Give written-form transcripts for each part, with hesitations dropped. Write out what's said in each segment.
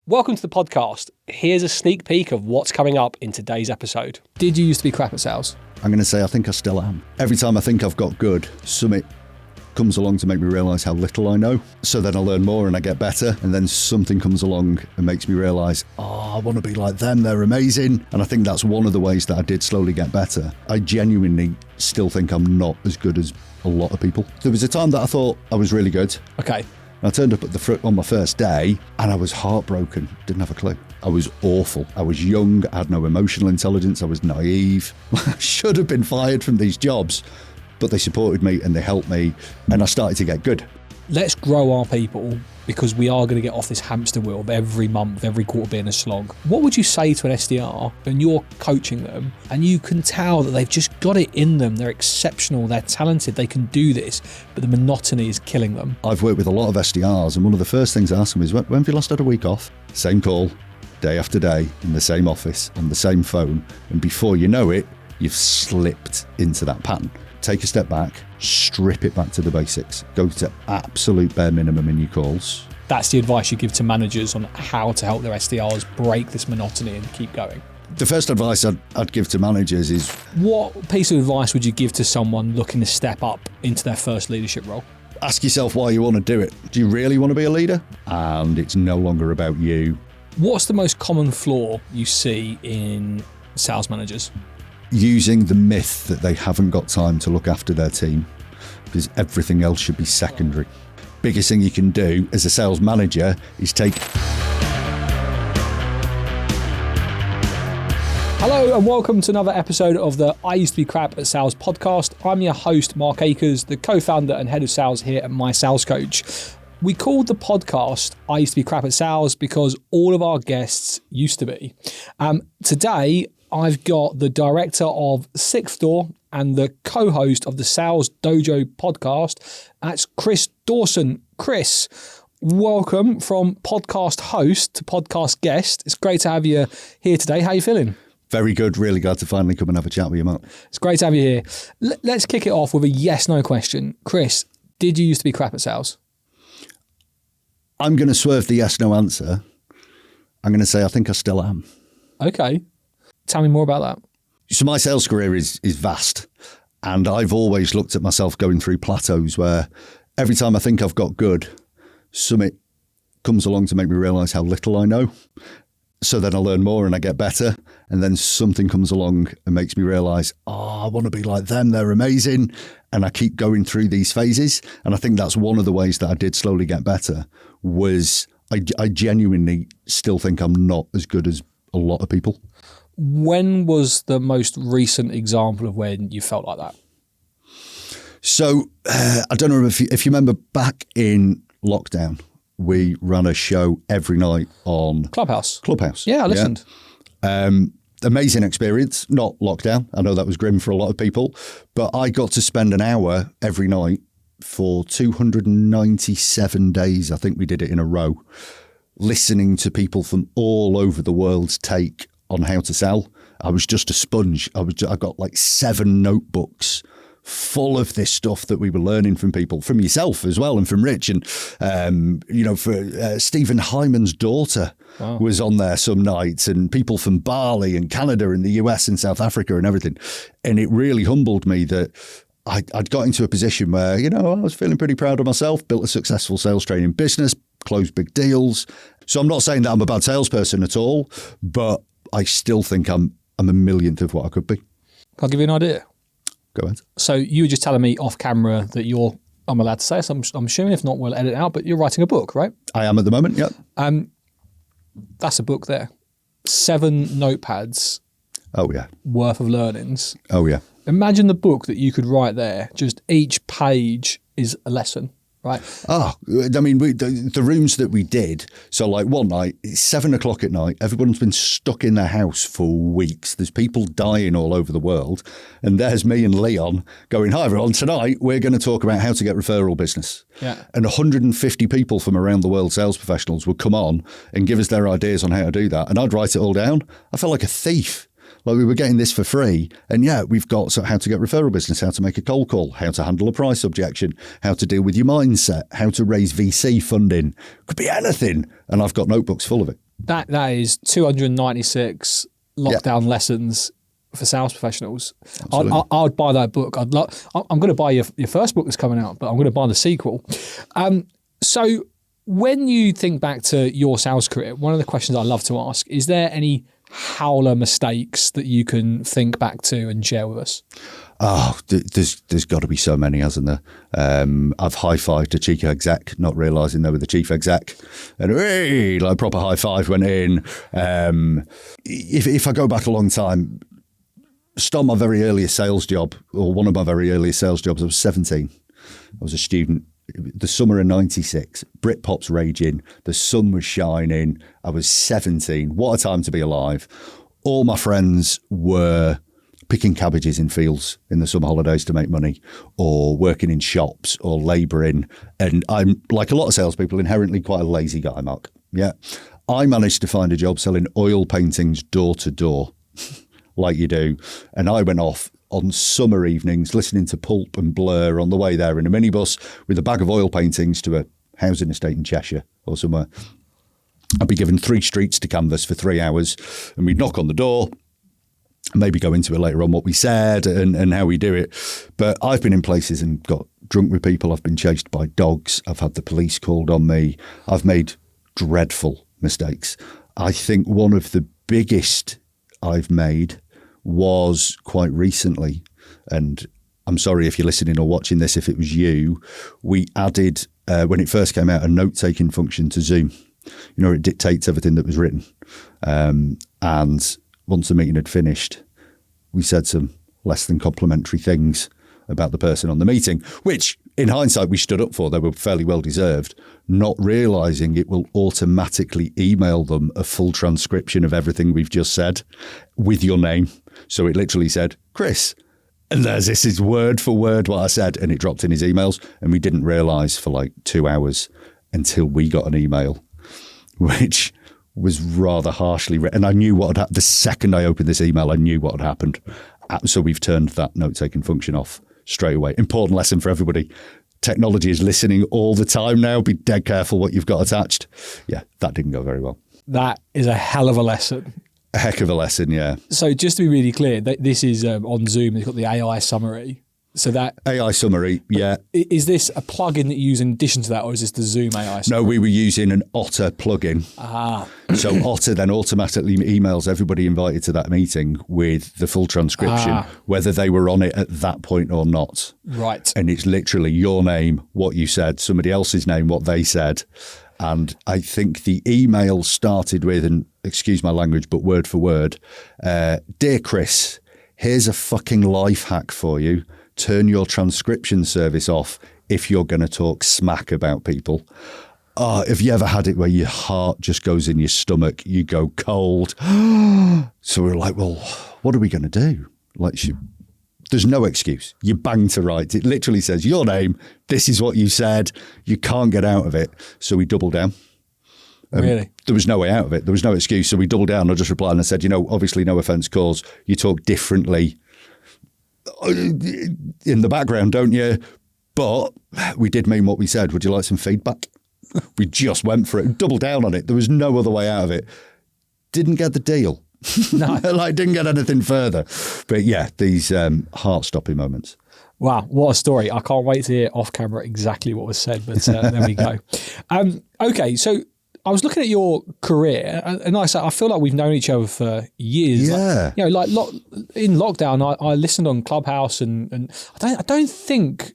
Welcome to the podcast. Here's a sneak peek of what's coming up in today's episode. Did you used to be crap at sales? I'm going to say I think I still am. Every time I think I've got good, something comes along to make me realise how little I know. So then I learn more and I get better. And then something comes along and makes me realise, I want to be like them. They're amazing. And I think that's one of the ways that I did slowly get better. I genuinely still think I'm not as good as a lot of people. There was a time that I thought I was really good. Okay. I turned up at the on my first day and I was heartbroken, didn't have a clue. I was awful. I was young, I had no emotional intelligence, I was naive. I should have been fired from these jobs, but they supported me and they helped me and I started to get good. Let's grow our people because we are going to get off this hamster wheel of every month, every quarter being a slog. What would you say to an SDR when you're coaching them and you can tell that they've just got it in them, they're exceptional, they're talented, they can do this, but the monotony is killing them? I've worked with a lot of SDRs and one of the first things I ask them is, when have you last had a week off? Same call, day after day, in the same office, on the same phone, and before you know it, you've slipped into that pattern. Take a step back, strip it back to the basics, go to absolute bare minimum in your calls. That's the advice you give to managers on how to help their SDRs break this monotony and keep going. The first advice I'd give to managers is... What piece of advice would you give to someone looking to step up into their first leadership role? Ask yourself why you want to do it. Do you really want to be a leader? And it's no longer about you. What's the most common flaw you see in sales managers? Using the myth that they haven't got time to look after their team because everything else should be secondary. Biggest thing you can do as a sales manager is take... Hello and welcome to another episode of the I Used to Be Crap at Sales podcast. I'm your host, Mark Akers, the co-founder and head of sales here at My Sales Coach. We called the podcast I Used to Be Crap at Sales because all of our guests used to be. Today, I've got the director of Sixth Door and the co-host of the Sales Dojo podcast. That's Chris Dawson. Chris, welcome from podcast host to podcast guest. It's great to have you here today. How are you feeling? Very good. Really glad to finally come and have a chat with you, Mark. It's great to have you here. Let's kick it off with a yes/no question. Chris, did you used to be crap at sales? I'm going to swerve the yes/no answer. I'm going to say I think I still am. Okay. Tell me more about that. So my sales career is vast, and I've always looked at myself going through plateaus where every time I think I've got good, something comes along to make me realise how little I know. So then I learn more and I get better, and then something comes along and makes me realise, I want to be like them, they're amazing, and I keep going through these phases. And I think that's one of the ways that I did slowly get better was I genuinely still think I'm not as good as a lot of people. When was the most recent example of when you felt like that? So I don't know if you remember back in lockdown, we ran a show every night on Clubhouse. Yeah, I listened. Yeah. Amazing experience, not lockdown. I know that was grim for a lot of people, but I got to spend an hour every night for 297 days. I think we did it in a row, listening to people from all over the world's take on how to sell. I was just a sponge. I got like 7 notebooks full of this stuff that we were learning from people, from yourself as well, and from Rich. And, for Stephen Hyman's daughter was on there some nights, and people from Bali and Canada and the US and South Africa and everything. And it really humbled me that I'd got into a position where, I was feeling pretty proud of myself, built a successful sales training business, closed big deals. So I'm not saying that I'm a bad salesperson at all, but I still think I'm a millionth of what I could be. I'll give you an idea. Go ahead. So you were just telling me off camera that I'm allowed to say, so I'm assuming, if not, we'll edit it out, but you're writing a book, right? I am at the moment, yep. That's a book there. 7 notepads. Oh, yeah. Worth of learnings. Oh, yeah. Imagine the book that you could write there. Just each page is a lesson. Right. The rooms that we did. So like one night, it's 7 o'clock at night. Everyone's been stuck in their house for weeks. There's people dying all over the world. And there's me and Leon going, hi, everyone. Tonight, we're going to talk about how to get referral business. Yeah. And 150 people from around the world, sales professionals, would come on and give us their ideas on how to do that. And I'd write it all down. I felt like a thief. Like we were getting this for free. And yeah, we've got how to get referral business, how to make a cold call, how to handle a price objection, how to deal with your mindset, how to raise VC funding. Could be anything. And I've got notebooks full of it. That is 296 lockdown lessons for sales professionals. I'd buy that book. I'm going to buy your first book that's coming out, but I'm going to buy the sequel. So when you think back to your sales career, one of the questions I love to ask, is there any howler mistakes that you can think back to and share with us? Oh, there's got to be so many, hasn't there? I've high-fived a chief exec, not realising they were the chief exec. And hey, like proper high-five went in. If I go back a long time, start my very earliest sales job, or one of my very earliest sales jobs, I was 17. I was a student. The summer of 96, Britpop's raging, the sun was shining. I was 17. What a time to be alive. All my friends were picking cabbages in fields in the summer holidays to make money, or working in shops, or labouring. And I'm, like a lot of salespeople, inherently quite a lazy guy, Mark. Yeah. I managed to find a job selling oil paintings door to door, like you do. And I went off on summer evenings listening to Pulp and Blur on the way there in a minibus with a bag of oil paintings to a housing estate in Cheshire or somewhere. I'd be given 3 streets to canvas for 3 hours, and we'd knock on the door, maybe go into it later on what we said and how we do it. But I've been in places and got drunk with people. I've been chased by dogs. I've had the police called on me. I've made dreadful mistakes. I think one of the biggest I've made was quite recently, and I'm sorry if you're listening or watching this, if it was you, we added, when it first came out, a note-taking function to Zoom. You know, it dictates everything that was written. And once the meeting had finished, we said some less than complimentary things about the person on the meeting, which in hindsight we stood up for. They were fairly well deserved, not realising it will automatically email them a full transcription of everything we've just said with your name. So it literally said, Chris, and this is word for word what I said, and it dropped in his emails, and we didn't realise for like 2 hours until we got an email, which was rather harshly written. And I knew what had happened. The second I opened this email, I knew what had happened. So we've turned that note-taking function off straight away. Important lesson for everybody. Technology is listening all the time now. Be dead careful what you've got attached. Yeah, that didn't go very well. That is a hell of a lesson. A heck of a lesson, yeah. So just to be really clear, this is on Zoom. They've got the AI summary. So that AI summary, yeah. Is this a plugin that you use in addition to that, or is this the Zoom AI summary? No, we were using an Otter plugin. So Otter then automatically emails everybody invited to that meeting with the full transcription, whether they were on it at that point or not. Right. And it's literally your name, what you said, somebody else's name, what they said. And I think the email started with, and excuse my language, but word for word, Dear Chris, here's a fucking life hack for you. Turn your transcription service off if you're going to talk smack about people. Oh, have you ever had it where your heart just goes in your stomach? You go cold. So we're like, well, what are we going to do? Like, there's no excuse. You bang to right. It literally says your name. This is what you said. You can't get out of it. So we doubled down. Really? There was no way out of it. There was no excuse. So we doubled down. I just replied and I said, obviously no offence cause. You talk differently in the background, don't you? But we did mean what we said. Would you like some feedback? We just went for it, doubled down on it. There was no other way out of it. Didn't get the deal. No. Didn't get anything further. But yeah, these heart-stopping moments. Wow, what a story. I can't wait to hear off camera exactly what was said, but there we go. Okay, so I was looking at your career, and I feel like we've known each other for years. Yeah. Like, in lockdown, I listened on Clubhouse, and I don't think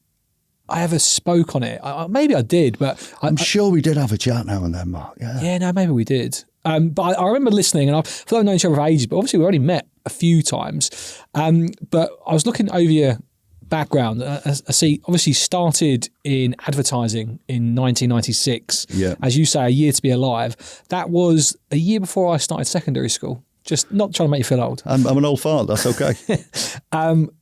I ever spoke on it. Maybe I did, but I'm sure we did have a chat now and then, Mark. Yeah, no, maybe we did. But I remember listening, and I feel like I've known each other for ages, but obviously we already met a few times. But I was looking over your background. I see, obviously started in advertising in 1996. Yeah. As you say, a year to be alive. That was a year before I started secondary school. Just not trying to make you feel old. I'm an old fart. That's okay.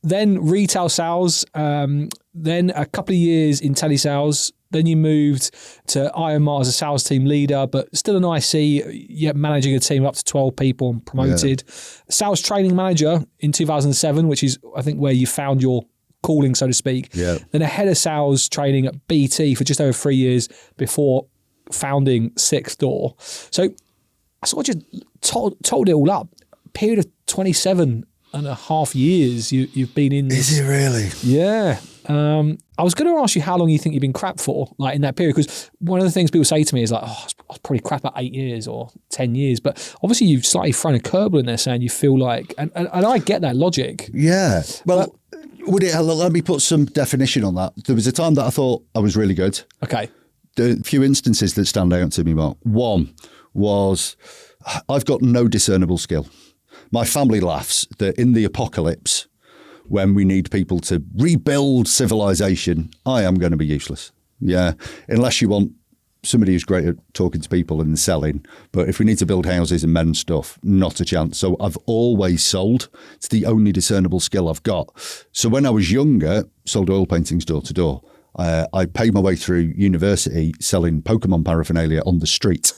Then retail sales. Then a couple of years in telesales. Then you moved to IMR as a sales team leader, but still an IC, yet managing a team up to 12 people and promoted. Yeah. Sales training manager in 2007, which is, I think, where you found your calling, so to speak. Yeah. Then a head of sales training at BT for just over 3 years before founding Sixth Door. So I sort of just told it all up. Period of 27.5 years you've been in this. Is it really? Yeah. I was going to ask you how long you think you've been crap for, like in that period, because one of the things people say to me is like, I was probably crap at 8 years or 10 years, but obviously you've slightly thrown a curveball in there saying you feel like, and I get that logic. Yeah. Well, let me put some definition on that. There was a time that I thought I was really good. Okay. The few instances that stand out to me, Mark. One was I've got no discernible skill. My family laughs that in the apocalypse, when we need people to rebuild civilization, I am going to be useless. Yeah. Unless you want somebody who's great at talking to people and selling. But if we need to build houses and men's stuff, not a chance. So I've always sold. It's the only discernible skill I've got. So when I was younger, sold oil paintings door to door. I paid my way through university selling Pokemon paraphernalia on the street.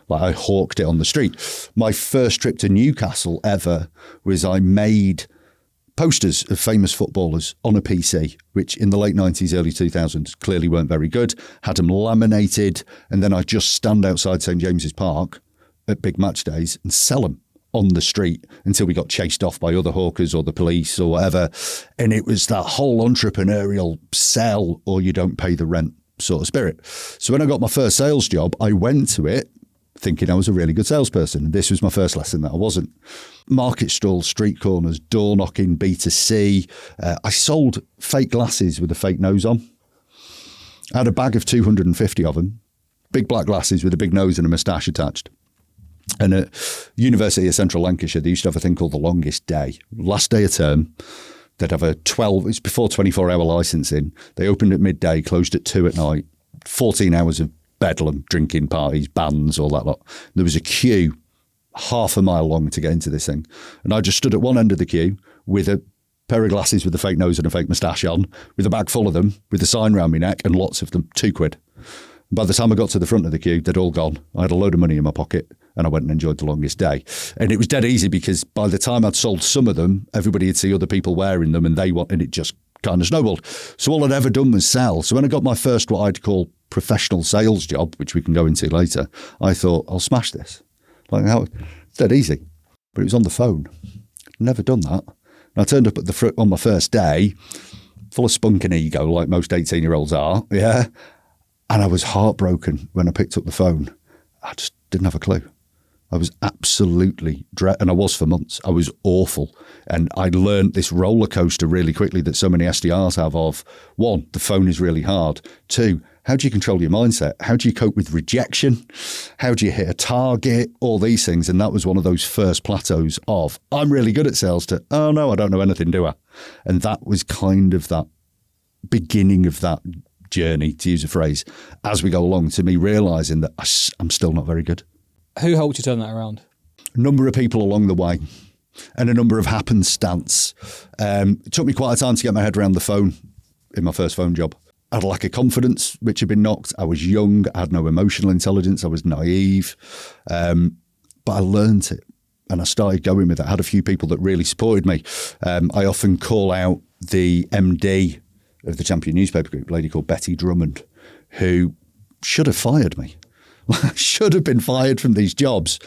Like I hawked it on the street. My first trip to Newcastle ever was I made posters of famous footballers on a PC, which in the late 90s, early 2000s clearly weren't very good, had them laminated, and then I'd just stand outside St James's Park at big match days and sell them on the street until we got chased off by other hawkers or the police or whatever. And it was that whole entrepreneurial sell or you don't pay the rent sort of spirit. So when I got my first sales job, I went to it thinking I was a really good salesperson. And this was my first lesson that I wasn't. Market stalls, street corners, door knocking, B2C. I sold fake glasses with a fake nose on. I had a bag of 250 of them, big black glasses with a big nose and a moustache attached. And at University of Central Lancashire, they used to have a thing called the longest day. Last day of term, they'd have it's before 24-hour licensing. They opened at midday, closed at 2 at night, 14 hours of bedlam, drinking parties, bands, all that lot. There was a queue half a mile long to get into this thing. And I just stood at one end of the queue with a pair of glasses with a fake nose and a fake moustache on, with a bag full of them, with a sign round my neck and lots of them, £2. By the time I got to the front of the queue, they'd all gone. I had a load of money in my pocket and I went and enjoyed the longest day. And it was dead easy because by the time I'd sold some of them, everybody would see other people wearing them and it just kind of snowballed. So all I'd ever done was sell. So when I got my first what I'd call professional sales job, which we can go into later, I thought, I'll smash this. It's dead easy. But it was on the phone. Never done that. And I turned up on my first day, full of spunk and ego, like most 18-year-olds are, yeah. And I was heartbroken when I picked up the phone. I just didn't have a clue. I was absolutely and I was for months. I was awful. And I learned this roller coaster really quickly that so many SDRs have of, one, the phone is really hard. Two, how do you control your mindset? How do you cope with rejection? How do you hit a target? All these things. And that was one of those first plateaus of, I'm really good at sales, to, oh no, I don't know anything, do I? And that was kind of that beginning of that journey, to use a phrase, as we go along, to me realising that I'm still not very good. Who helped you turn that around? A number of people along the way and a number of happenstance. It took me quite a time to get my head around the phone in my first phone job. I had a lack of confidence, which had been knocked. I was young. I had no emotional intelligence. I was naive. But I learned it and I started going with it. I had a few people that really supported me. I often call out the MD of the Champion newspaper group, a lady called Betty Drummond, who should have fired me. Should have been fired from these jobs,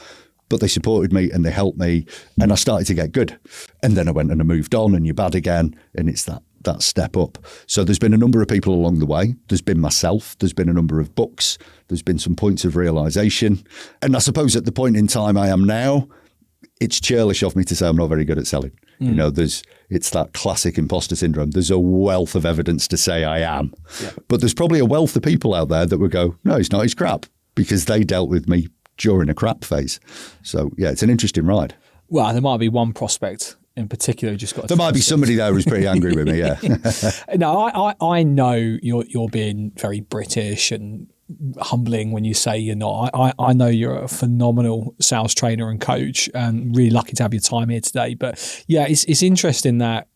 but they supported me and they helped me and I started to get good. And then I went and I moved on and you're bad again. And it's that step up. So there's been a number of people along the way. There's been myself. There's been a number of books. There's been some points of realisation. And I suppose at the point in time I am now, it's churlish of me to say I'm not very good at selling. You know, it's that classic imposter syndrome. There's a wealth of evidence to say I am. Yeah. But there's probably a wealth of people out there that would go, no, he's not, he's crap, because they dealt with me during a crap phase. So, yeah, it's an interesting ride. Well, there might be one prospect in particular who just got... There might be somebody there who's pretty angry with me, yeah. No, I know you're being very British and humbling when you say you're not. I know you're a phenomenal sales trainer and coach and really lucky to have your time here today. But yeah, it's interesting that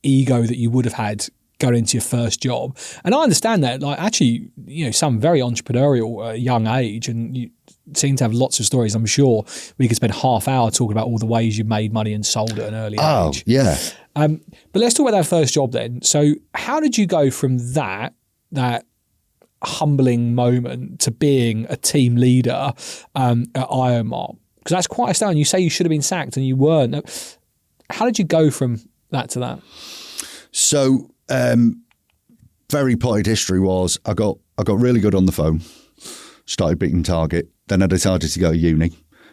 ego that you would have had going into your first job. And I understand that, like, actually, you know, some very entrepreneurial at a young age, and you seem to have lots of stories. I'm sure we could spend half hour talking about all the ways you made money and sold at an early age. Oh, yeah. But let's talk about that first job then. So how did you go from that humbling moment to being a team leader at IOMAR? Because that's quite astounding. You say you should have been sacked and you weren't. How did you go from that to that? So, very potted history was I got really good on the phone, started beating target. Then I decided to go to uni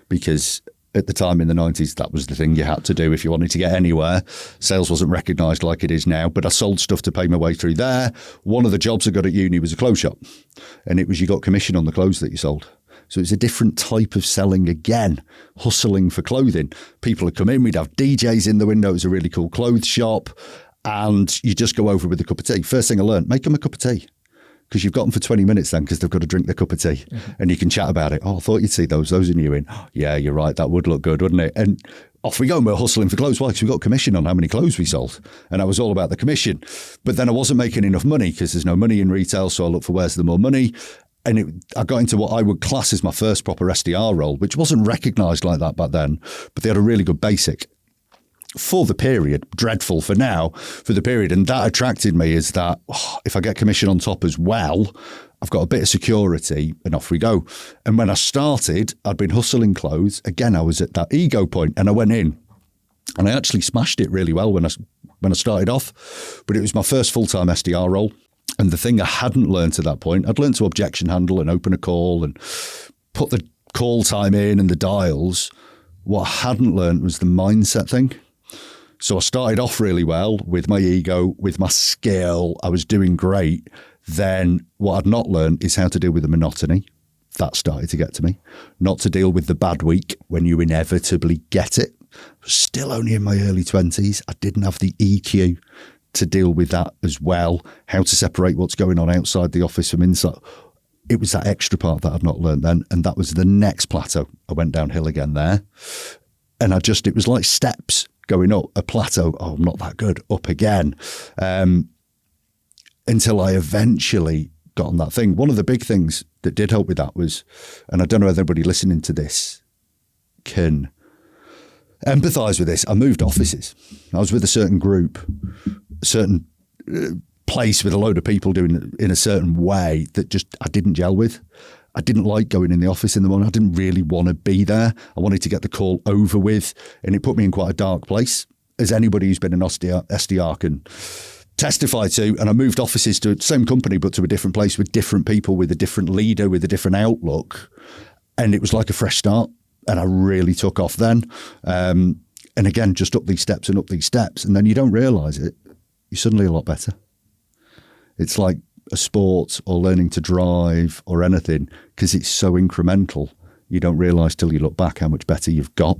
because at the time in the 90s, that was the thing you had to do if you wanted to get anywhere. Sales wasn't recognised like it is now, but I sold stuff to pay my way through there. One of the jobs I got at uni was a clothes shop, and it was you got commission on the clothes that you sold. So it's a different type of selling again, hustling for clothing. People would come in, we'd have DJs in the window. It was a really cool clothes shop, and you just go over with a cup of tea. First thing I learned, make them a cup of tea. Because you've got them for 20 minutes then because they've got to drink their cup of tea and you can chat about it. Oh, I thought you'd see those are new in. Oh, yeah, you're right. That would look good, wouldn't it? And off we go and we're hustling for clothes. Why? Because we got commission on how many clothes we sold. And I was all about the commission. But then I wasn't making enough money because there's no money in retail. So I looked for where's the more money. And I got into what I would class as my first proper SDR role, which wasn't recognised like that back then, but they had a really good basic. For the period, dreadful for now, for the period. And that attracted me is that if I get commission on top as well, I've got a bit of security and off we go. And when I started, I'd been hustling clothes. Again, I was at that ego point and I went in and I actually smashed it really well when I started off. But it was my first full-time SDR role. And the thing I hadn't learned at that point, I'd learned to objection handle and open a call and put the call time in and the dials. What I hadn't learned was the mindset thing. So I started off really well with my ego, with my skill. I was doing great. Then what I'd not learned is how to deal with the monotony. That started to get to me. Not to deal with the bad week when you inevitably get it. I was still only in my early 20s. I didn't have the EQ to deal with that as well. How to separate what's going on outside the office from inside. It was that extra part that I'd not learned then. And that was the next plateau. I went downhill again there. And it was like steps. Going up a plateau, I'm not that good, up again, until I eventually got on that thing. One of the big things that did help with that was, and I don't know whether anybody listening to this can empathise with this, I moved offices. I was with a certain group, a certain place with a load of people doing it in a certain way that just I didn't gel with. I didn't like going in the office in the morning. I didn't really want to be there. I wanted to get the call over with, and it put me in quite a dark place, as anybody who's been an SDR can testify to. And I moved offices to the same company, but to a different place with different people, with a different leader, with a different outlook. And it was like a fresh start. And I really took off then. And again, just up these steps. And then you don't realise it. You're suddenly a lot better. It's like a sport or learning to drive or anything, because it's so incremental. You don't realise till you look back how much better you've got.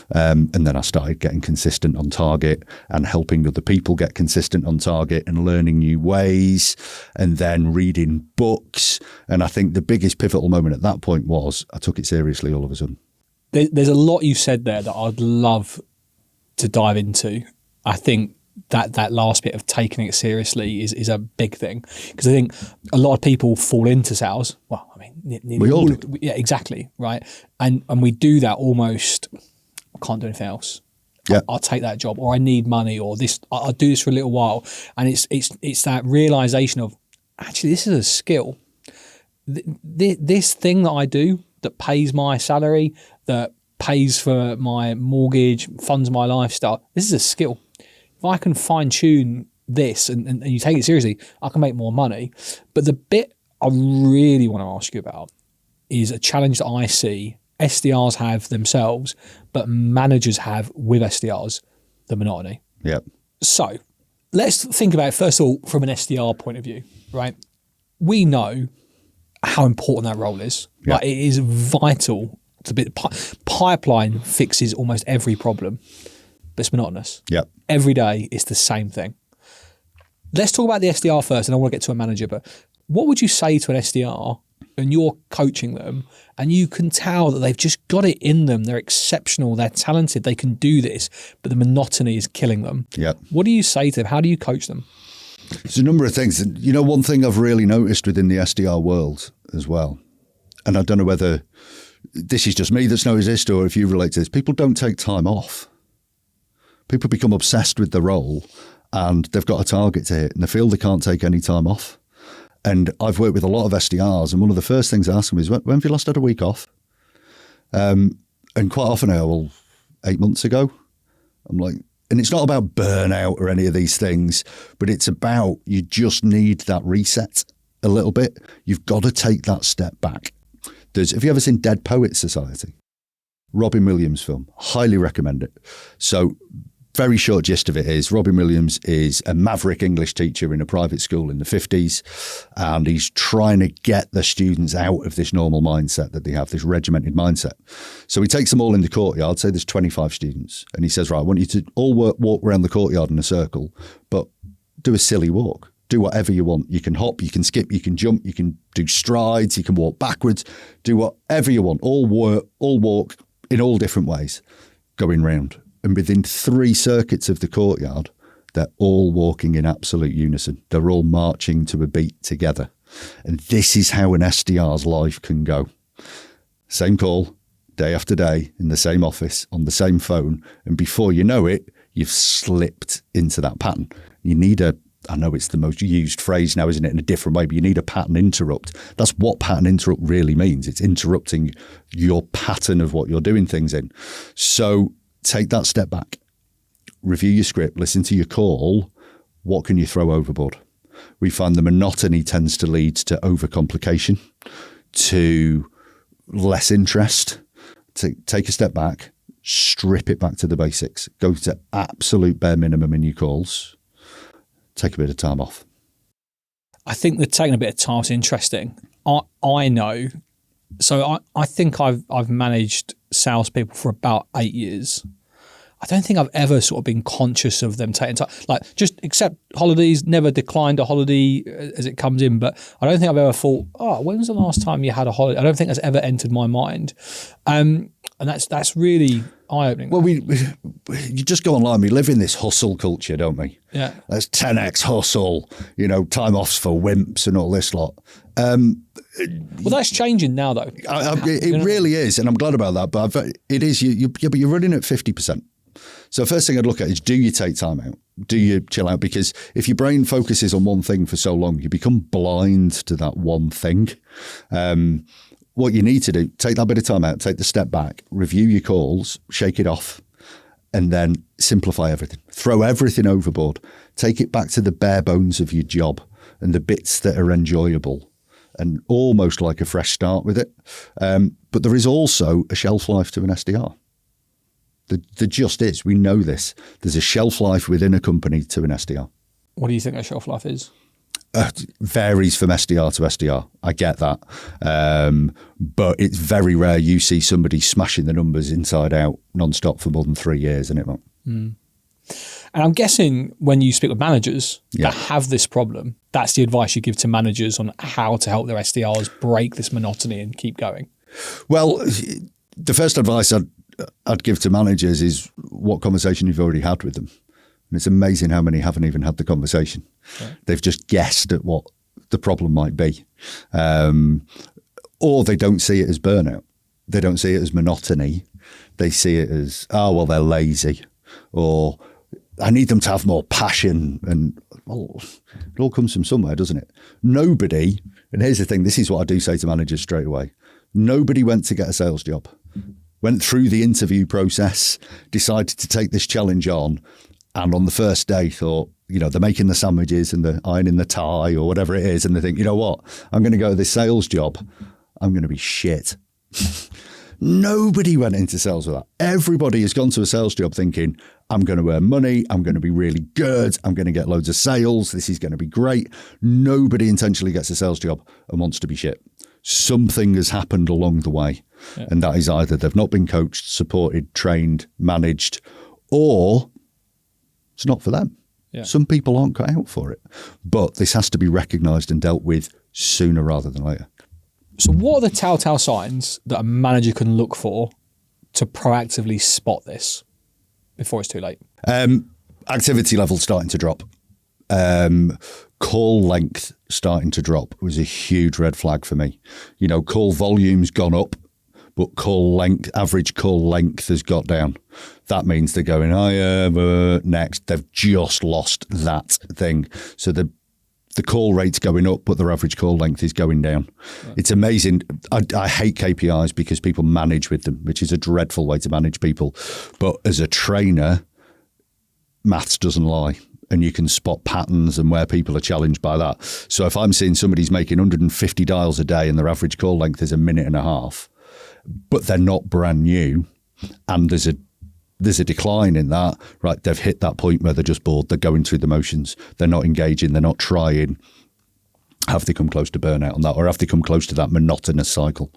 And then I started getting consistent on target and helping other people get consistent on target and learning new ways and then reading books. And I think the biggest pivotal moment at that point was I took it seriously all of a sudden. There's a lot you said there that I'd love to dive into. I think that last bit of taking it seriously is a big thing, because I think a lot of people fall into sales. Well, I mean, we all do. Yeah, exactly, right. And we do that almost. I can't do anything else. Yeah. I'll take that job, or I need money, or this. I'll do this for a little while, and it's that realization of actually this is a skill. This thing that I do that pays my salary, that pays for my mortgage, funds my lifestyle. This is a skill. If I can fine tune this and you take it seriously, I can make more money. But the bit I really want to ask you about is a challenge that I see SDRs have themselves, but managers have with SDRs, the monotony. Yep. So let's think about it, first of all, from an SDR point of view, right? We know how important that role is. Yep. Like, it is vital. It's a bit pipeline fixes almost every problem. But it's monotonous. Yep. Every day it's the same thing. Let's talk about the SDR first, and I want to get to a manager, but what would you say to an SDR and you're coaching them and you can tell that they've just got it in them, they're exceptional, they're talented, they can do this, but the monotony is killing them? Yep. What do you say to them? How do you coach them? There's a number of things. You know, one thing I've really noticed within the SDR world as well, and I don't know whether this is just me that's noticed this or if you relate to this, people don't take time off. People become obsessed with the role and they've got a target to hit and they feel they can't take any time off. And I've worked with a lot of SDRs, and one of the first things I ask them is, when have you last had a week off? And And quite often I go, well, 8 months ago, I'm like, and it's not about burnout or any of these things, but it's about you just need that reset a little bit. You've got to take that step back. Have you ever seen Dead Poets Society? Robin Williams film. Highly recommend it. So very short gist of it is Robin Williams is a maverick English teacher in a private school in the 50s, and he's trying to get the students out of this normal mindset that they have, this regimented mindset. So he takes them all in the courtyard, say there's 25 students, and he says, right, I want you to all walk around the courtyard in a circle, but do a silly walk. Do whatever you want. You can hop, you can skip, you can jump, you can do strides, you can walk backwards, do whatever you want. All walk in all different ways, going round. And within 3 circuits of the courtyard, they're all walking in absolute unison. They're all marching to a beat together. And this is how an SDR's life can go. Same call, day after day, in the same office, on the same phone. And before you know it, you've slipped into that pattern. You need I know it's the most used phrase now, isn't it, in a different way, but you need a pattern interrupt. That's what pattern interrupt really means. It's interrupting your pattern of what you're doing things in. So take that step back, review your script, listen to your call. What can you throw overboard? We find the monotony tends to lead to overcomplication, to less interest. Take a step back, strip it back to the basics, go to absolute bare minimum in your calls, take a bit of time off. I think that taking a bit of time is interesting. I know. So I think I've managed salespeople for about 8 years. I don't think I've ever sort of been conscious of them taking time. Like, just accept holidays, never declined a holiday as it comes in. But I don't think I've ever thought, when was the last time you had a holiday? I don't think that's ever entered my mind. And that's really eye-opening. Well, you just go online. We live in this hustle culture, don't we? Yeah. There's 10x hustle, time offs for wimps and all this lot. Well, that's changing now, though. It really is, and I'm glad about that. But it is. But you're running at 50%. So first thing I'd look at is, do you take time out? Do you chill out? Because if your brain focuses on one thing for so long, you become blind to that one thing. What you need to do, take that bit of time out, take the step back, review your calls, shake it off, and then simplify everything. Throw everything overboard. Take it back to the bare bones of your job and the bits that are enjoyable, and almost like a fresh start with it. But there is also a shelf life to an SDR. There just is. We know this. There's a shelf life within a company to an SDR. What do you think a shelf life is? Varies from SDR to SDR. I get that. But it's very rare you see somebody smashing the numbers inside out non-stop for more than 3 years, isn't it, Mark? Mm. And I'm guessing when you speak with managers that have this problem, that's the advice you give to managers on how to help their SDRs break this monotony and keep going. Well, the first advice I'd give to managers is what conversation you've already had with them. And it's amazing how many haven't even had the conversation. Yeah. They've just guessed at what the problem might be. Or they don't see it as burnout. They don't see it as monotony. They see it as, they're lazy. Or I need them to have more passion. And it all comes from somewhere, doesn't it? Nobody, and here's the thing, this is what I do say to managers straight away. Nobody went to get a sales job, went through the interview process, decided to take this challenge on, and on the first day thought, they're making the sandwiches and they're ironing the tie or whatever it is, and they think, you know what, I'm going to go to this sales job, I'm going to be shit. Nobody went into sales with that. Everybody has gone to a sales job thinking, I'm going to earn money, I'm going to be really good, I'm going to get loads of sales, this is going to be great. Nobody intentionally gets a sales job and wants to be shit. Something has happened along the way. Yeah. And that is either they've not been coached, supported, trained, managed, or it's not for them. Yeah. Some people aren't cut out for it. But this has to be recognised and dealt with sooner rather than later. So what are the telltale signs that a manager can look for to proactively spot this before it's too late? Activity level starting to drop. Call length starting to drop was a huge red flag for me. Call volume's gone up, but call length, average call length has got down. That means they're going, next. They've just lost that thing. So the call rate's going up, but their average call length is going down. Yeah. It's amazing. I hate KPIs because people manage with them, which is a dreadful way to manage people. But as a trainer, maths doesn't lie. And you can spot patterns and where people are challenged by that. So if I'm seeing somebody's making 150 dials a day and their average call length is a minute and a half, but they're not brand new, and there's a decline in that, right? They've hit that point where they're just bored. They're going through the motions. They're not engaging. They're not trying. Have they come close to burnout on that, or have they come close to that monotonous cycle?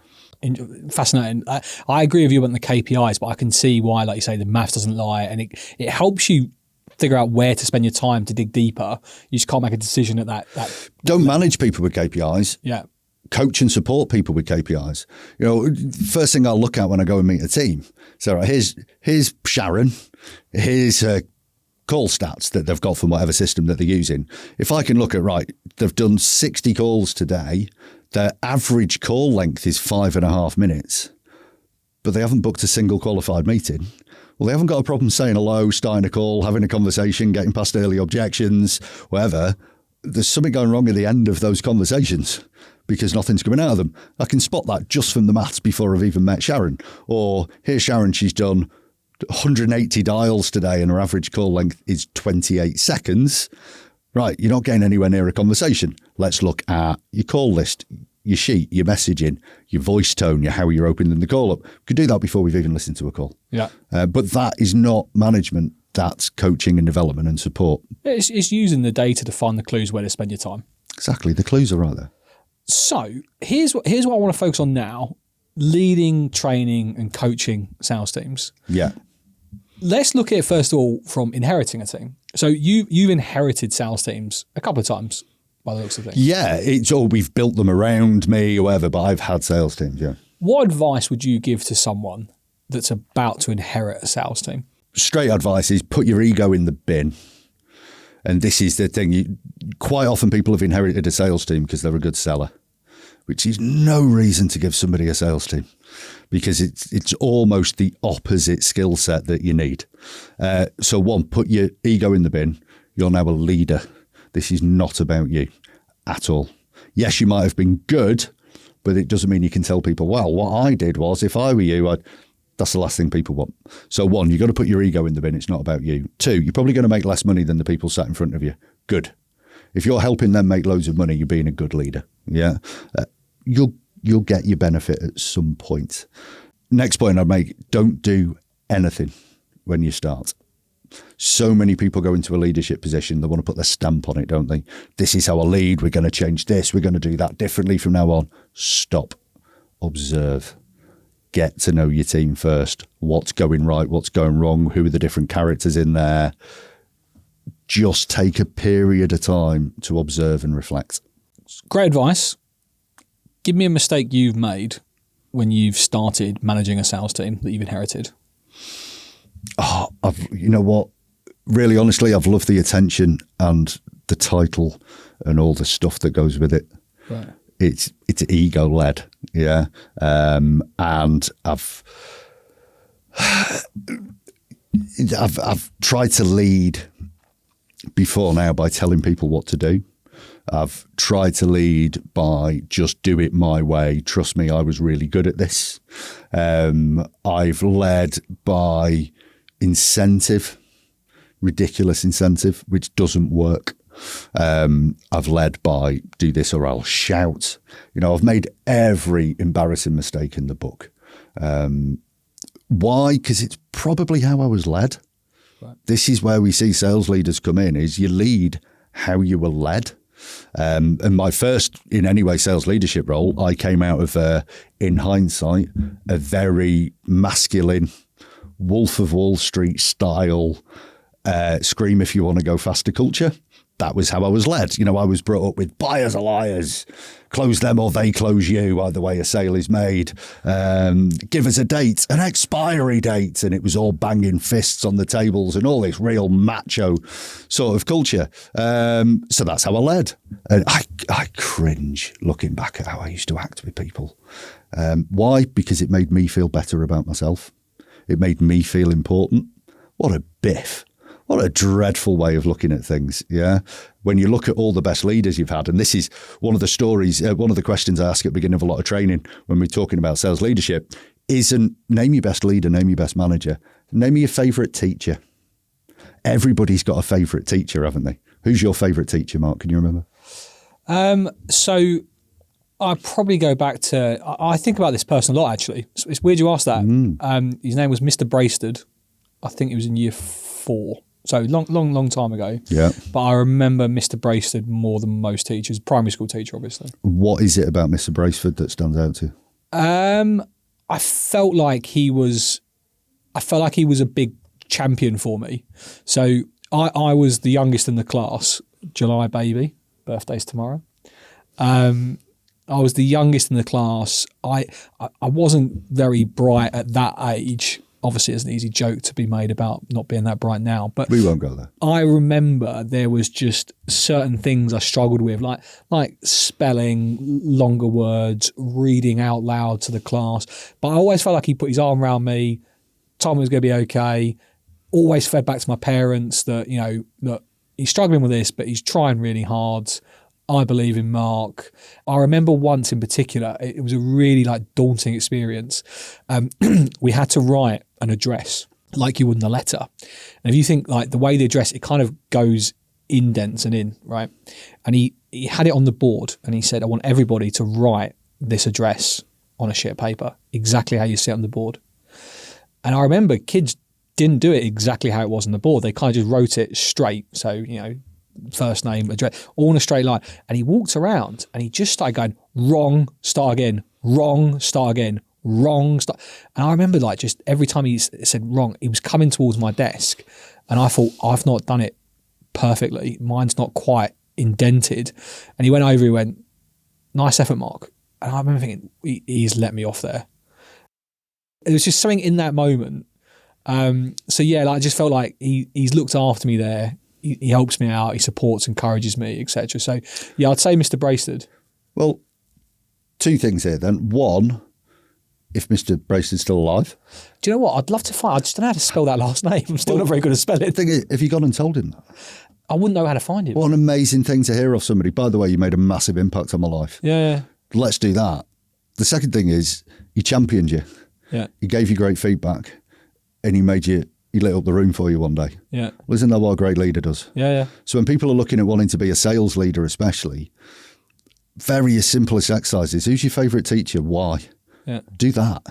Fascinating. I agree with you on the KPIs, but I can see why, like you say, the maths doesn't lie, and it helps you figure out where to spend your time to dig deeper. You just can't make a decision at that. Don't manage people with KPIs. Yeah. Coach and support people with KPIs. You know, first thing I'll look at when I go and meet a team. So right, here's Sharon. Here's her call stats that they've got from whatever system that they're using. If I can look at, right, they've done 60 calls today. Their average call length is 5.5 minutes, but they haven't booked a single qualified meeting. Well, they haven't got a problem saying hello, starting a call, having a conversation, getting past early objections, whatever. There's something going wrong at the end of those conversations because nothing's coming out of them. I can spot that just from the maths before I've even met Sharon. Or here's Sharon, she's done 180 dials today and her average call length is 28 seconds. Right, you're not getting anywhere near a conversation. Let's look at your call list, your sheet, your messaging, your voice tone, how you're opening the call up. We could do that before we've even listened to a call. Yeah. But that is not management. That's coaching and development and support. It's using the data to find the clues where to spend your time. Exactly. The clues are right there. So here's what I want to focus on now: leading, training, and coaching sales teams. Yeah. Let's look at it first of all from inheriting a team. So you've inherited sales teams a couple of times by the looks of things. Yeah, we've built them around me or whatever, but I've had sales teams, yeah. What advice would you give to someone that's about to inherit a sales team? Straight advice is put your ego in the bin. And this is the thing. Quite often people have inherited a sales team because they're a good seller, which is no reason to give somebody a sales team because it's almost the opposite skill set that you need. So one, put your ego in the bin. You're now a leader. This is not about you at all. Yes, you might have been good, but it doesn't mean you can tell people, well, what I did was if I were you, that's the last thing people want. So one, you've got to put your ego in the bin. It's not about you. Two, you're probably going to make less money than the people sat in front of you. Good. If you're helping them make loads of money, you're being a good leader. Yeah. You'll get your benefit at some point. Next point I'd make, don't do anything when you start. So many people go into a leadership position, they want to put their stamp on it, don't they? This is how I lead. We're going to change this. We're going to do that differently from now on. Stop. Observe. Get to know your team first. What's going right? What's going wrong? Who are the different characters in there? Just take a period of time to observe and reflect. Great advice. Give me a mistake you've made when you've started managing a sales team that you've inherited. Oh, you know what? Really, honestly, I've loved the attention and the title and all the stuff that goes with it. Right. It's ego led, yeah. And I've tried to lead before now by telling people what to do. I've tried to lead by just do it my way. Trust me, I was really good at this. I've led by incentive, ridiculous incentive, which doesn't work. I've led by do this or I'll shout. You know, I've made every embarrassing mistake in the book. Why? Because it's probably how I was led. Right. This is where we see sales leaders come in, is you lead how you were led. And my first, in any way, sales leadership role, I came out of, in hindsight, a very masculine, Wolf of Wall Street style, scream if you want to go faster culture. That was how I was led. You know, I was brought up with buyers are liars, close them or they close you, either way a sale is made. Give us a date, an expiry date. And it was all banging fists on the tables and all this real macho sort of culture. So that's how I led. And I cringe looking back at how I used to act with people. Why? Because it made me feel better about myself. It made me feel important. What a biff. What a dreadful way of looking at things, yeah? When you look at all the best leaders you've had, and this is one of the stories, one of the questions I ask at the beginning of a lot of training when we're talking about sales leadership, isn't name your best leader, name your best manager. Name me your favourite teacher. Everybody's got a favourite teacher, haven't they? Who's your favourite teacher, Mark? Can you remember? So I probably go back to, I think about this person a lot, actually. It's weird you asked that. His name was Mr. Brasted. I think he was in year 4. So long time ago. Yeah. But I remember Mr. Brasted more than most teachers. Primary school teacher, obviously. What is it about Mr. Braceford that stands out to you? I felt like he was a big champion for me. So I was the youngest in the class, July baby, birthday's tomorrow. I was the youngest in the class. I wasn't very bright at that age. Obviously, it's an easy joke to be made about not being that bright now, but we won't go there. I remember there was just certain things I struggled with, like spelling, longer words, reading out loud to the class. But I always felt like he put his arm around me, told me it was going to be okay. Always fed back to my parents that, look, he's struggling with this, but he's trying really hard. I believe in Mark. I remember once in particular, it was a really daunting experience. We had to write an address like you would in a letter. And if you think the way the address, it kind of goes indents and in, right? And he had it on the board and he said, I want everybody to write this address on a sheet of paper, exactly how you see it on the board. And I remember kids didn't do it exactly how it was on the board. They kind of just wrote it straight. So, first name, address, all in a straight line. And he walked around and he just started going, wrong, start again, wrong, start again, wrong, start. And I remember just every time he said wrong, he was coming towards my desk. And I thought, I've not done it perfectly. Mine's not quite indented. And he went over, he went, nice effort, Mark. And I remember thinking, he's let me off there. It was just something in that moment. So yeah, I just felt like he's looked after me there. He helps me out, he supports, encourages me, etc. So yeah, I'd say Mr. Brasted. Well, 2 things here then. One, if Mr. Brasted's still alive. Do you know what? I'd love to find, I just don't know how to spell that last name. I'm still not very good at spelling. The thing is, have you gone and told him that? I wouldn't know how to find him. What an amazing thing to hear off somebody. By the way, you made a massive impact on my life. Yeah. Let's do that. The second thing is, he championed you. Yeah. He gave you great feedback and he lit up the room for you one day. Yeah. Well, isn't that what a great leader does? Yeah. So when people are looking at wanting to be a sales leader especially, very simplest exercises. Who's your favourite teacher? Why? Yeah. Do that.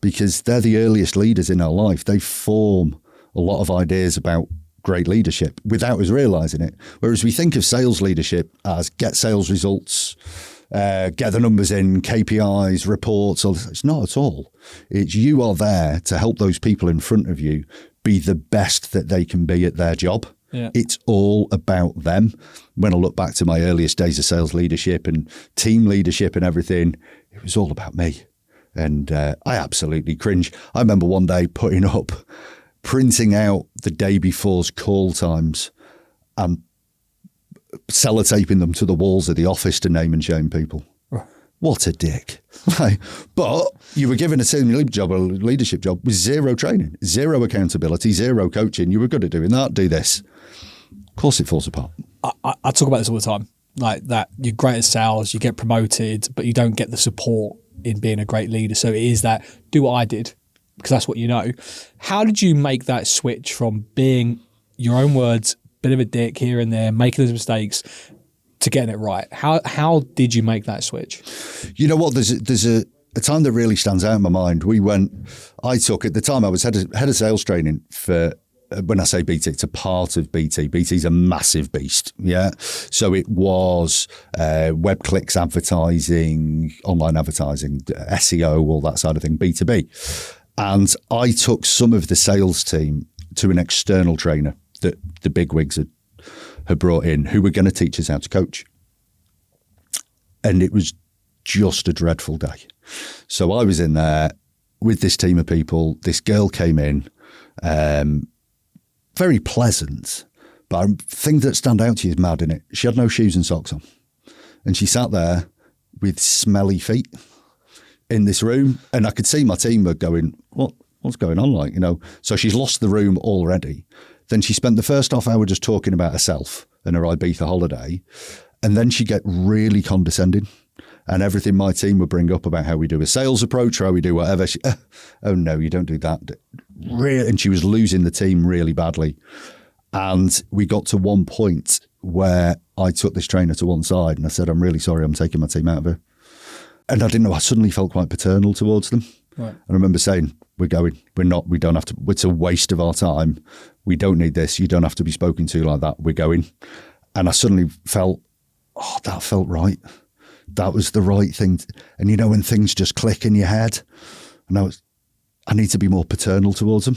Because they're the earliest leaders in our life. They form a lot of ideas about great leadership without us realising it. Whereas we think of sales leadership as get sales results, get the numbers in, KPIs, reports. It's not at all. It's you are there to help those people in front of you be the best that they can be at their job. Yeah. It's all about them. When I look back to my earliest days of sales leadership and team leadership and everything, it was all about me. And I absolutely cringe. I remember one day printing out the day before's call times and sellotaping them to the walls of the office to name and shame people. Right. What a dick. Right. But you were given a senior leadership job with 0 training, 0 accountability, 0 coaching. You were good at doing that, do this. Of course it falls apart. I talk about this all the time. Like that, you're great at sales, you get promoted, but you don't get the support in being a great leader. So it is that, do what I did, because that's what you know. How did you make that switch from being, your own words, bit of a dick here and there, making those mistakes, to getting it right? How did you make that switch? You know what? There's a time that really stands out in my mind. I took, at the time I was head of sales training for, when I say BT, it's a part of BT. BT's a massive beast, yeah? So it was web clicks, advertising, online advertising, SEO, all that side of thing, B2B. And I took some of the sales team to an external trainer that the bigwigs had brought in, who were going to teach us how to coach. And it was just a dreadful day. So I was in there with this team of people. This girl came in, very pleasant, but a thing that stand out to you is mad, innit? She had no shoes and socks on. And she sat there with smelly feet in this room. And I could see my team were going, what's going on? So she's lost the room already. Then she spent the first half hour just talking about herself and her Ibiza holiday. And then she'd get really condescending. And everything my team would bring up about how we do a sales approach or how we do whatever. She, oh, no, you don't do that. And she was losing the team really badly. And we got to one point where I took this trainer to one side and I said, I'm really sorry, I'm taking my team out of her. And I didn't know, I suddenly felt quite paternal towards them. Right. And I remember saying, we don't have to, it's a waste of our time. We don't need this. You don't have to be spoken to like that. We're going. And I suddenly felt, oh, that felt right. That was the right thing. And you know, when things just click in your head, and I need to be more paternal towards them.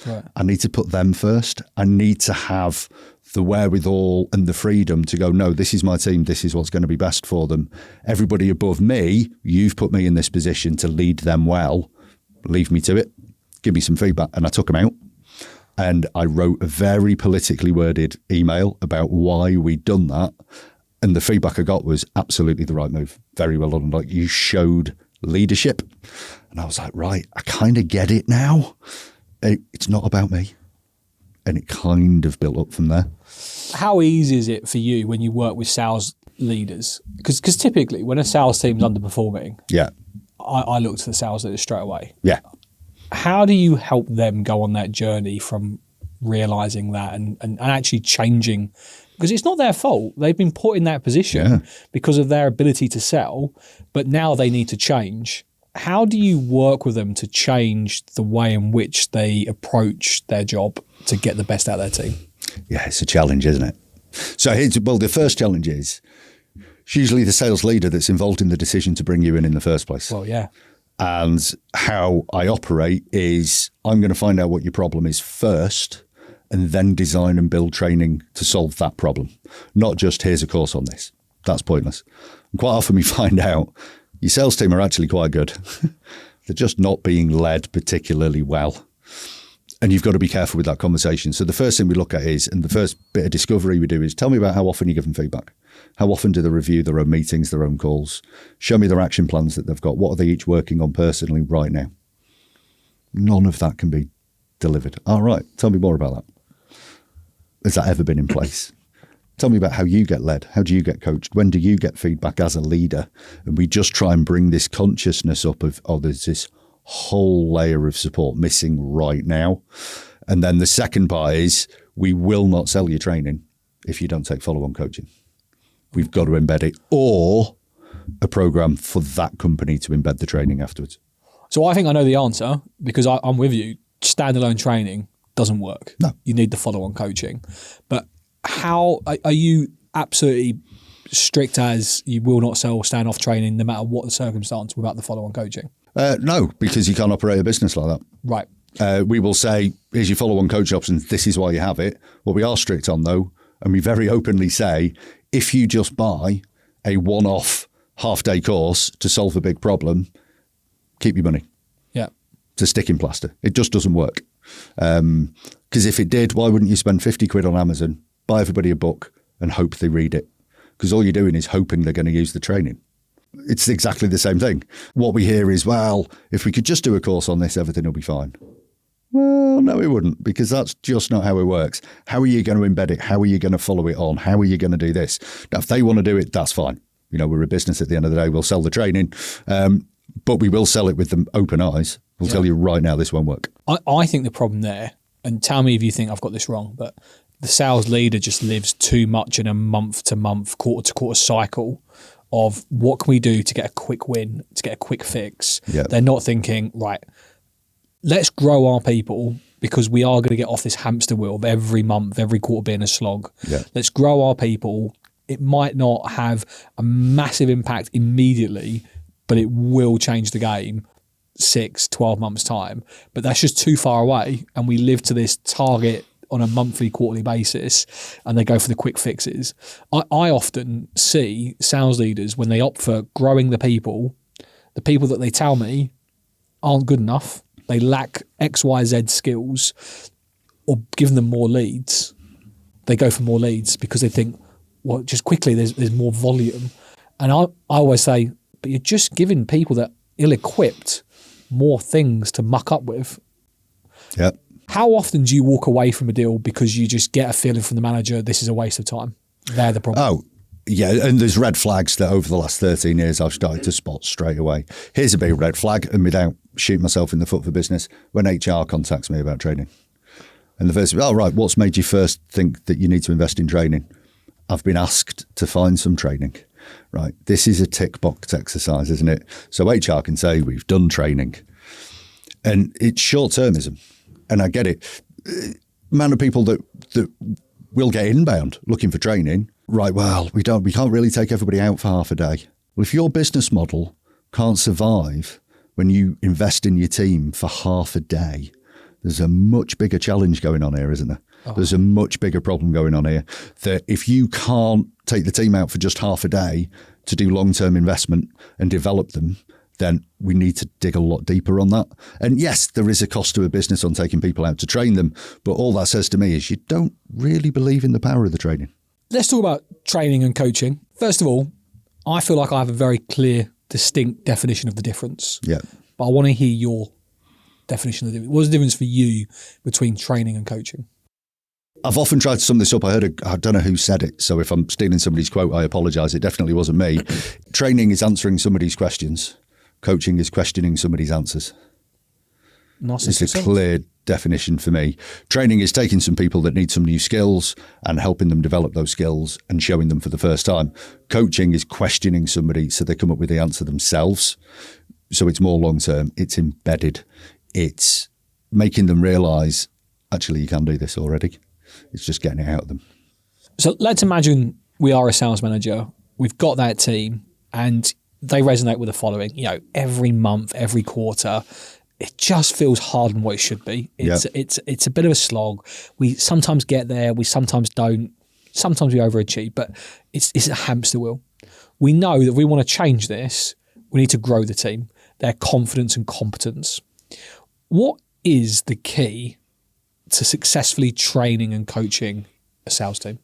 Right. I need to put them first. I need to have the wherewithal and the freedom to go, no, this is my team. This is what's going to be best for them. Everybody above me, you've put me in this position to lead them well. Leave me to it. Give me some feedback. And I took them out. And I wrote a very politically worded email about why we'd done that. And the feedback I got was absolutely the right move. Very well done. Like, you showed leadership. And I was like, right, I kind of get it now. It's not about me. And it kind of built up from there. How easy is it for you when you work with sales leaders? Because typically when a sales team's underperforming, I look to the sales leaders straight away. Yeah. How do you help them go on that journey from realizing that and actually changing? Because it's not their fault. They've been put in that position because of their ability to sell, but now they need to change. How do you work with them to change the way in which they approach their job to get the best out of their team? Yeah, it's a challenge, isn't it? So the first challenge is it's usually the sales leader that's involved in the decision to bring you in the first place. Well, yeah. And how I operate is I'm going to find out what your problem is first and then design and build training to solve that problem. Not just, here's a course on this. That's pointless. And quite often we find out your sales team are actually quite good. They're just not being led particularly well. And you've got to be careful with that conversation. So the first thing we look at is, and the first bit of discovery we do is, tell me about how often you give them feedback. How often do they review their own meetings, their own calls? Show me their action plans that they've got. What are they each working on personally right now? None of that can be delivered. All right, tell me more about that. Has that ever been in place? Tell me about how you get led. How do you get coached? When do you get feedback as a leader? And we just try and bring this consciousness up of, oh, there's this whole layer of support missing right now. And then the second part is, we will not sell your training if you don't take follow-on coaching. We've got to embed it, or a program for that company to embed the training afterwards. So I think I know the answer, because I'm with you. Standalone training doesn't work. No. You need the follow-on coaching. But how are you absolutely strict as you will not sell stand-off training no matter what the circumstance without the follow-on coaching? No, because you can't operate a business like that. Right. We will say, here's your follow-on coach options. This is why you have it. What we are strict on, though, and we very openly say, if you just buy a one-off half-day course to solve a big problem, keep your money. Yeah. It's a sticking plaster. It just doesn't work. Because if it did, why wouldn't you spend 50 quid on Amazon, buy everybody a book and hope they read it? Because all you're doing is hoping they're going to use the training. It's exactly the same thing. What we hear is, well, if we could just do a course on this, everything will be fine. Well, no, it wouldn't, because that's just not how it works. How are you going to embed it? How are you going to follow it on? How are you going to do this? Now, if they want to do it, that's fine. You know, we're a business at the end of the day. We'll sell the training, but we will sell it with them open eyes. We'll tell you right now, this won't work. I think the problem there, and tell me if you think I've got this wrong, but the sales leader just lives too much in a month-to-month, quarter-to-quarter cycle of what can we do to get a quick win, to get a quick fix. Yeah. They're not thinking, right, let's grow our people because we are going to get off this hamster wheel of every month, every quarter being a slog. Yeah. Let's grow our people. It might not have a massive impact immediately, but it will change the game 6-12 months time. But that's just too far away. And we live to this target on a monthly, quarterly basis, and they go for the quick fixes. I often see sales leaders, when they opt for growing the people that they tell me aren't good enough, they lack X, Y, Z skills, or giving them more leads, they go for more leads because they think, well, just quickly, there's more volume. And I always say, but you're just giving people that ill-equipped more things to muck up with. Yeah. How often do you walk away from a deal because you just get a feeling from the manager, this is a waste of time? They're the problem. Oh, yeah. And there's red flags that over the last 13 years I've started to spot straight away. Here's a big red flag, and without shooting myself in the foot for business, when HR contacts me about training. And the first, right, what's made you first think that you need to invest in training? I've been asked to find some training. Right. This is a tick box exercise, isn't it? So HR can say, we've done training. And it's short-termism. And I get it. Amount of people that will get inbound looking for training. Right, well, we can't really take everybody out for half a day. Well, if your business model can't survive when you invest in your team for half a day, there's a much bigger challenge going on here, isn't there? Oh. There's a much bigger problem going on here, that if you can't take the team out for just half a day to do long-term investment and develop them, then we need to dig a lot deeper on that. And yes, there is a cost to a business on taking people out to train them, but all that says to me is you don't really believe in the power of the training. Let's talk about training and coaching. First of all, I feel like I have a very clear, distinct definition of the difference. Yeah. But I want to hear your definition of the difference. What's the difference for you between training and coaching? I've often tried to sum this up. I don't know who said it, so if I'm stealing somebody's quote, I apologise. It definitely wasn't me. Training is answering somebody's questions. Coaching is questioning somebody's answers. It's a clear definition for me. Training is taking some people that need some new skills and helping them develop those skills and showing them for the first time. Coaching is questioning somebody so they come up with the answer themselves. So it's more long-term. It's embedded. It's making them realise, actually, you can do this already. It's just getting it out of them. So let's imagine we are a sales manager. We've got that team and they resonate with the following. Every month, every quarter, it just feels harder than what it should be. It's a bit of a slog. We sometimes get there. We sometimes don't. Sometimes we overachieve, but it's a hamster wheel. We know that if we want to change this, we need to grow the team, their confidence and competence. What is the key to successfully training and coaching a sales team?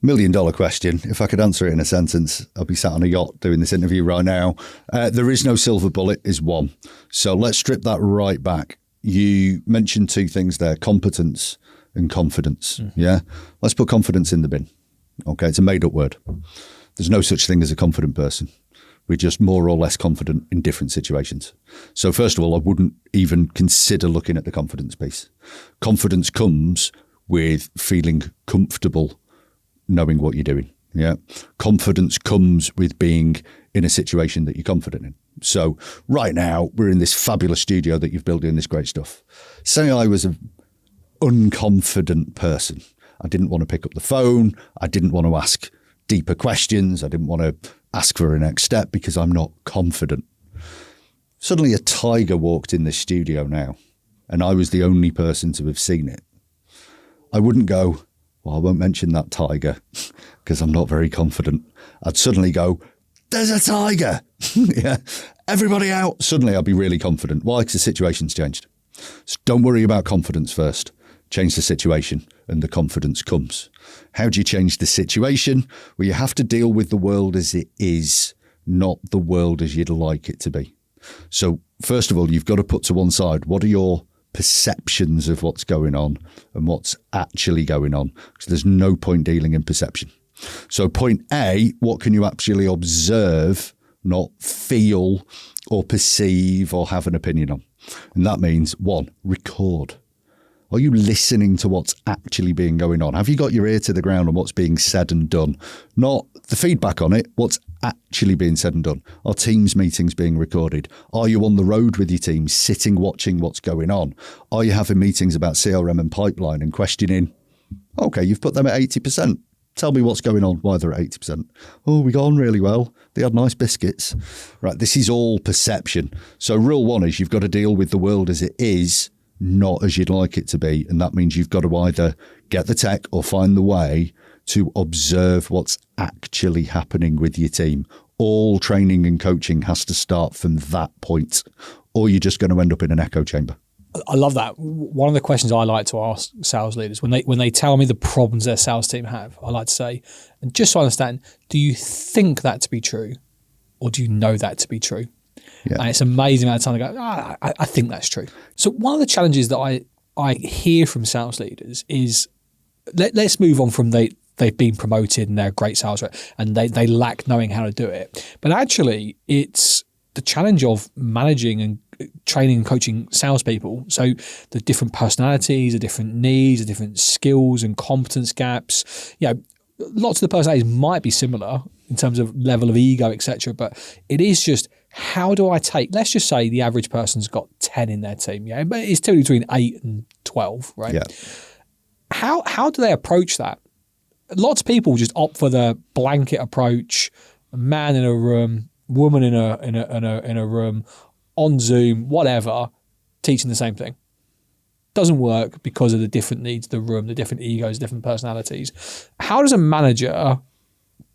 $1 million question. If I could answer it in a sentence, I'll be sat on a yacht doing this interview right now. There is no silver bullet is one. So let's strip that right back. You mentioned two things there, competence and confidence. Yeah. Let's put confidence in the bin. Okay. It's a made up word. There's no such thing as a confident person. We're just more or less confident in different situations. So first of all, I wouldn't even consider looking at the confidence piece. Confidence comes with feeling comfortable knowing what you're doing. Yeah. Confidence comes with being in a situation that you're confident in. So right now we're in this fabulous studio that you've built doing this great stuff. Say I was an unconfident person. I didn't want to pick up the phone. I didn't want to ask deeper questions. I didn't want to ask for a next step because I'm not confident. Suddenly a tiger walked in this studio now and I was the only person to have seen it. I wouldn't go, well, I won't mention that tiger because I'm not very confident. I'd suddenly go, there's a tiger. Yeah. Everybody out. Suddenly I'll be really confident. Why? Because the situation's changed. So don't worry about confidence first. Change the situation and the confidence comes. How do you change the situation? Well, you have to deal with the world as it is, not the world as you'd like it to be. So first of all, you've got to put to one side, what are your perceptions of what's going on and what's actually going on? Because there's no point dealing in perception. So point A, what can you actually observe, not feel or perceive or have an opinion on? And that means one, record. Are you listening to what's actually being going on? Have you got your ear to the ground on what's being said and done? Not the feedback on it, what's actually being said and done. Are Teams meetings being recorded? Are you on the road with your team, sitting, watching what's going on? Are you having meetings about CRM and pipeline and questioning, okay, you've put them at 80%. Tell me what's going on, why they're at 80%. Oh, we got on really well. They had nice biscuits. Right, this is all perception. So rule one is you've got to deal with the world as it is, not as you'd like it to be. And that means you've got to either get the tech or find the way to observe what's actually happening with your team. All training and coaching has to start from that point, or you're just going to end up in an echo chamber. I love that. One of the questions I like to ask sales leaders when they tell me the problems their sales team have, I like to say, and just so I understand, do you think that to be true or do you know that to be true? Yeah. And it's amazing amount of time they go, I think that's true. So one of the challenges that I I hear from sales leaders is, let's move on from they've been promoted and they're a great sales rep and they lack knowing how to do it. But actually, it's the challenge of managing and training and coaching salespeople. So the different personalities, the different needs, the different skills and competence gaps. Lots of the personalities might be similar in terms of level of ego, etc. But it is just, how do I take, let's just say the average person's got 10 in their team, but it's typically between 8 and 12, right? Yeah. How do they approach that? Lots of people just opt for the blanket approach, a man in a room, woman in a room, on Zoom, whatever, teaching the same thing. Doesn't work because of the different needs of the room, the different egos, different personalities. How does a manager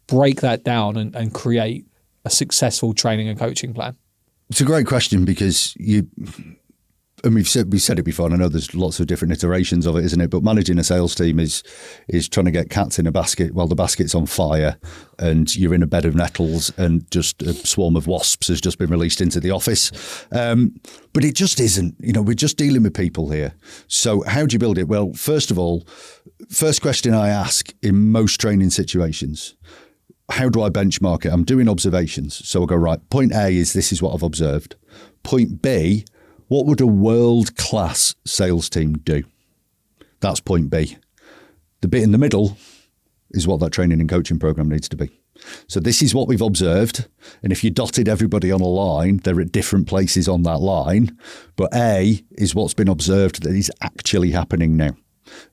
break that down and create a successful training and coaching plan? It's a great question because we've said it before, and I know there's lots of different iterations of it, isn't it? But managing a sales team is trying to get cats in a basket while the basket's on fire and you're in a bed of nettles and just a swarm of wasps has just been released into the office. But it just isn't. We're just dealing with people here. So how do you build it? Well, first of all, first question I ask in most training situations, how do I benchmark it? I'm doing observations. So I'll go, right, point A is this is what I've observed. Point B, what would a world-class sales team do? That's point B. The bit in the middle is what that training and coaching program needs to be. So this is what we've observed. And if you dotted everybody on a line, they're at different places on that line. But A is what's been observed that is actually happening now.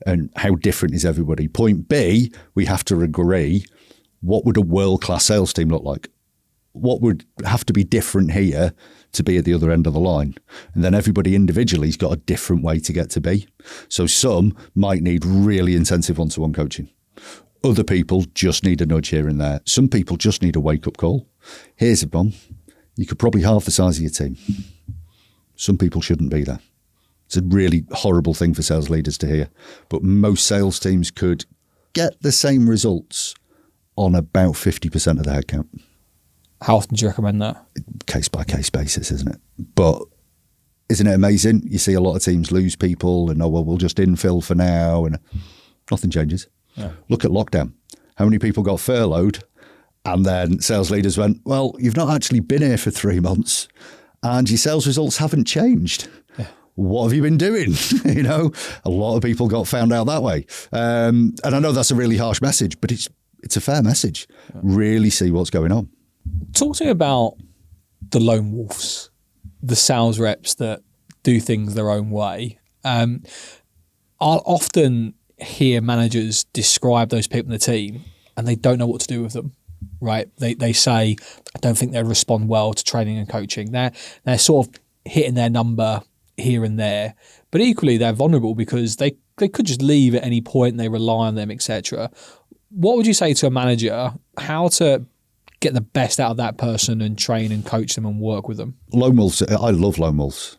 And how different is everybody? Point B, we have to agree, what would a world-class sales team look like? What would have to be different here to be at the other end of the line? And then everybody individually's got a different way to get to B. So some might need really intensive one-to-one coaching. Other people just need a nudge here and there. Some people just need a wake-up call. Here's a bomb. You could probably halve the size of your team. Some people shouldn't be there. It's a really horrible thing for sales leaders to hear. But most sales teams could get the same results on about 50% of the headcount. How often do you recommend that? Case by case basis, isn't it? But isn't it amazing? You see a lot of teams lose people and, we'll just infill for now and nothing changes. Yeah. Look at lockdown. How many people got furloughed? And then sales leaders went, well, you've not actually been here for 3 months and your sales results haven't changed. Yeah. What have you been doing? A lot of people got found out that way. And I know that's a really harsh message, but it's a fair message. Yeah. Really see what's going on. Talk to me about the lone wolves, the sales reps that do things their own way. I'll often hear managers describe those people in the team and they don't know what to do with them, right? They say, I don't think they respond well to training and coaching. They're sort of hitting their number here and there, but equally they're vulnerable because they could just leave at any point and they rely on them, etc. What would you say to a manager, how to get the best out of that person and train and coach them and work with them? Lone wolves, I love lone wolves.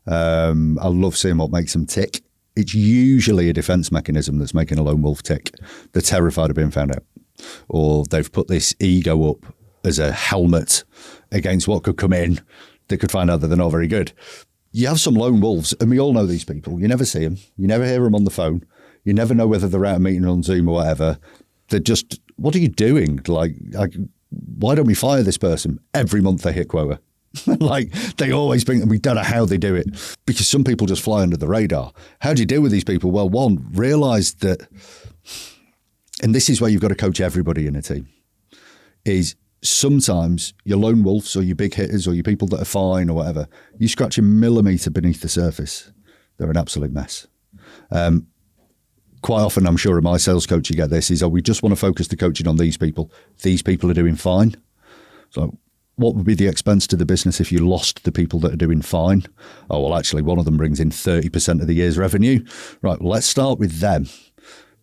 I love seeing what makes them tick. It's usually a defense mechanism that's making a lone wolf tick. They're terrified of being found out, or they've put this ego up as a helmet against what could come in. They could find out that they're not very good. You have some lone wolves, and we all know these people. You never see them. You never hear them on the phone. You never know whether they're out a meeting on Zoom or whatever. They're just, what are you doing? Why don't we fire this person? Every month they hit quota. They always bring, and we don't know how they do it because some people just fly under the radar. How do you deal with these people? Well, one, realise that, and this is where you've got to coach everybody in a team, is sometimes your lone wolves or your big hitters or your people that are fine or whatever, you scratch a millimetre beneath the surface, they're an absolute mess. Quite often, I'm sure in my sales coach, you get this, is, we just want to focus the coaching on these people. These people are doing fine. So what would be the expense to the business if you lost the people that are doing fine? Oh, well, actually, one of them brings in 30% of the year's revenue. Right, well, let's start with them.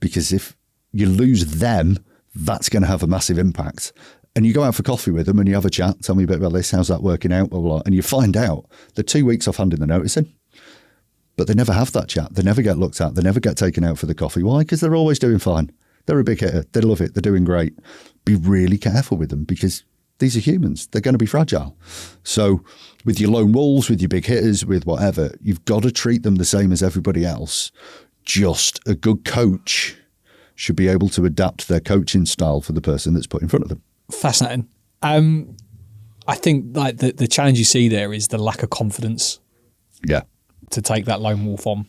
Because if you lose them, that's going to have a massive impact. And you go out for coffee with them and you have a chat, tell me a bit about this, how's that working out, blah, blah, blah. And you find out they're 2 weeks off handing the notice in. But they never have that chat. They never get looked at. They never get taken out for the coffee. Why? Because they're always doing fine. They're a big hitter. They love it. They're doing great. Be really careful with them because These are humans. They're going to be fragile. So with your lone wolves, with your big hitters, with whatever, you've got to treat them the same as everybody else. Just a good coach should be able to adapt their coaching style for the person that's put in front of them. Fascinating. I think like the challenge you see there is the lack of confidence. Yeah. To take that lone wolf on,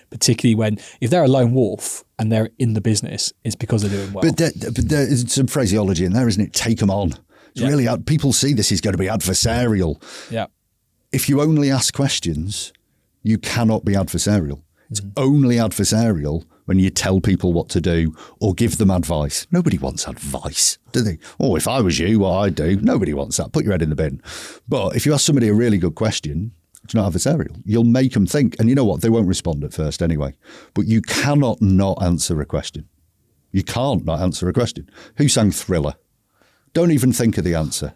particularly when if they're a lone wolf and they're in the business, it's because they're doing well. But there is some phraseology in there, isn't it? Take them on. It's really, people see this is going to be adversarial. Yeah. If you only ask questions, you cannot be adversarial. It's only adversarial when you tell people what to do or give them advice. Nobody wants advice, do they? Oh, if I was you, what I'd do. Nobody wants that. Put your head in the bin. But if you ask somebody a really good question, it's not adversarial. You'll make them think. And you know what? They won't respond at first anyway. But you cannot not answer a question. You can't not answer a question. Who sang Thriller? Don't even think of the answer.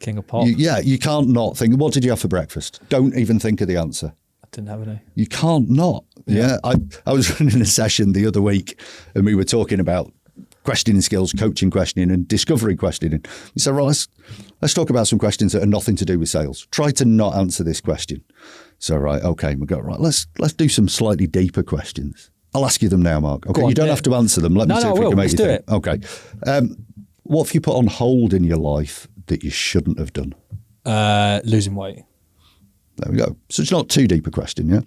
King of Pop. You can't not think. What did you have for breakfast? Don't even think of the answer. I didn't have any. You can't not. Yeah. I was running a session the other week and we were talking about questioning skills, coaching questioning and discovery questioning. We said, right, let's talk about some questions that are nothing to do with sales. Try to not answer this question. So, right, okay, we'll go, right, let's do some slightly deeper questions. I'll ask you them now, Mark. Okay, you don't have to answer them. Let me see if we can make you think. Okay. What have you put on hold in your life that you shouldn't have done? Losing weight. There we go. So it's not too deep a question, yeah?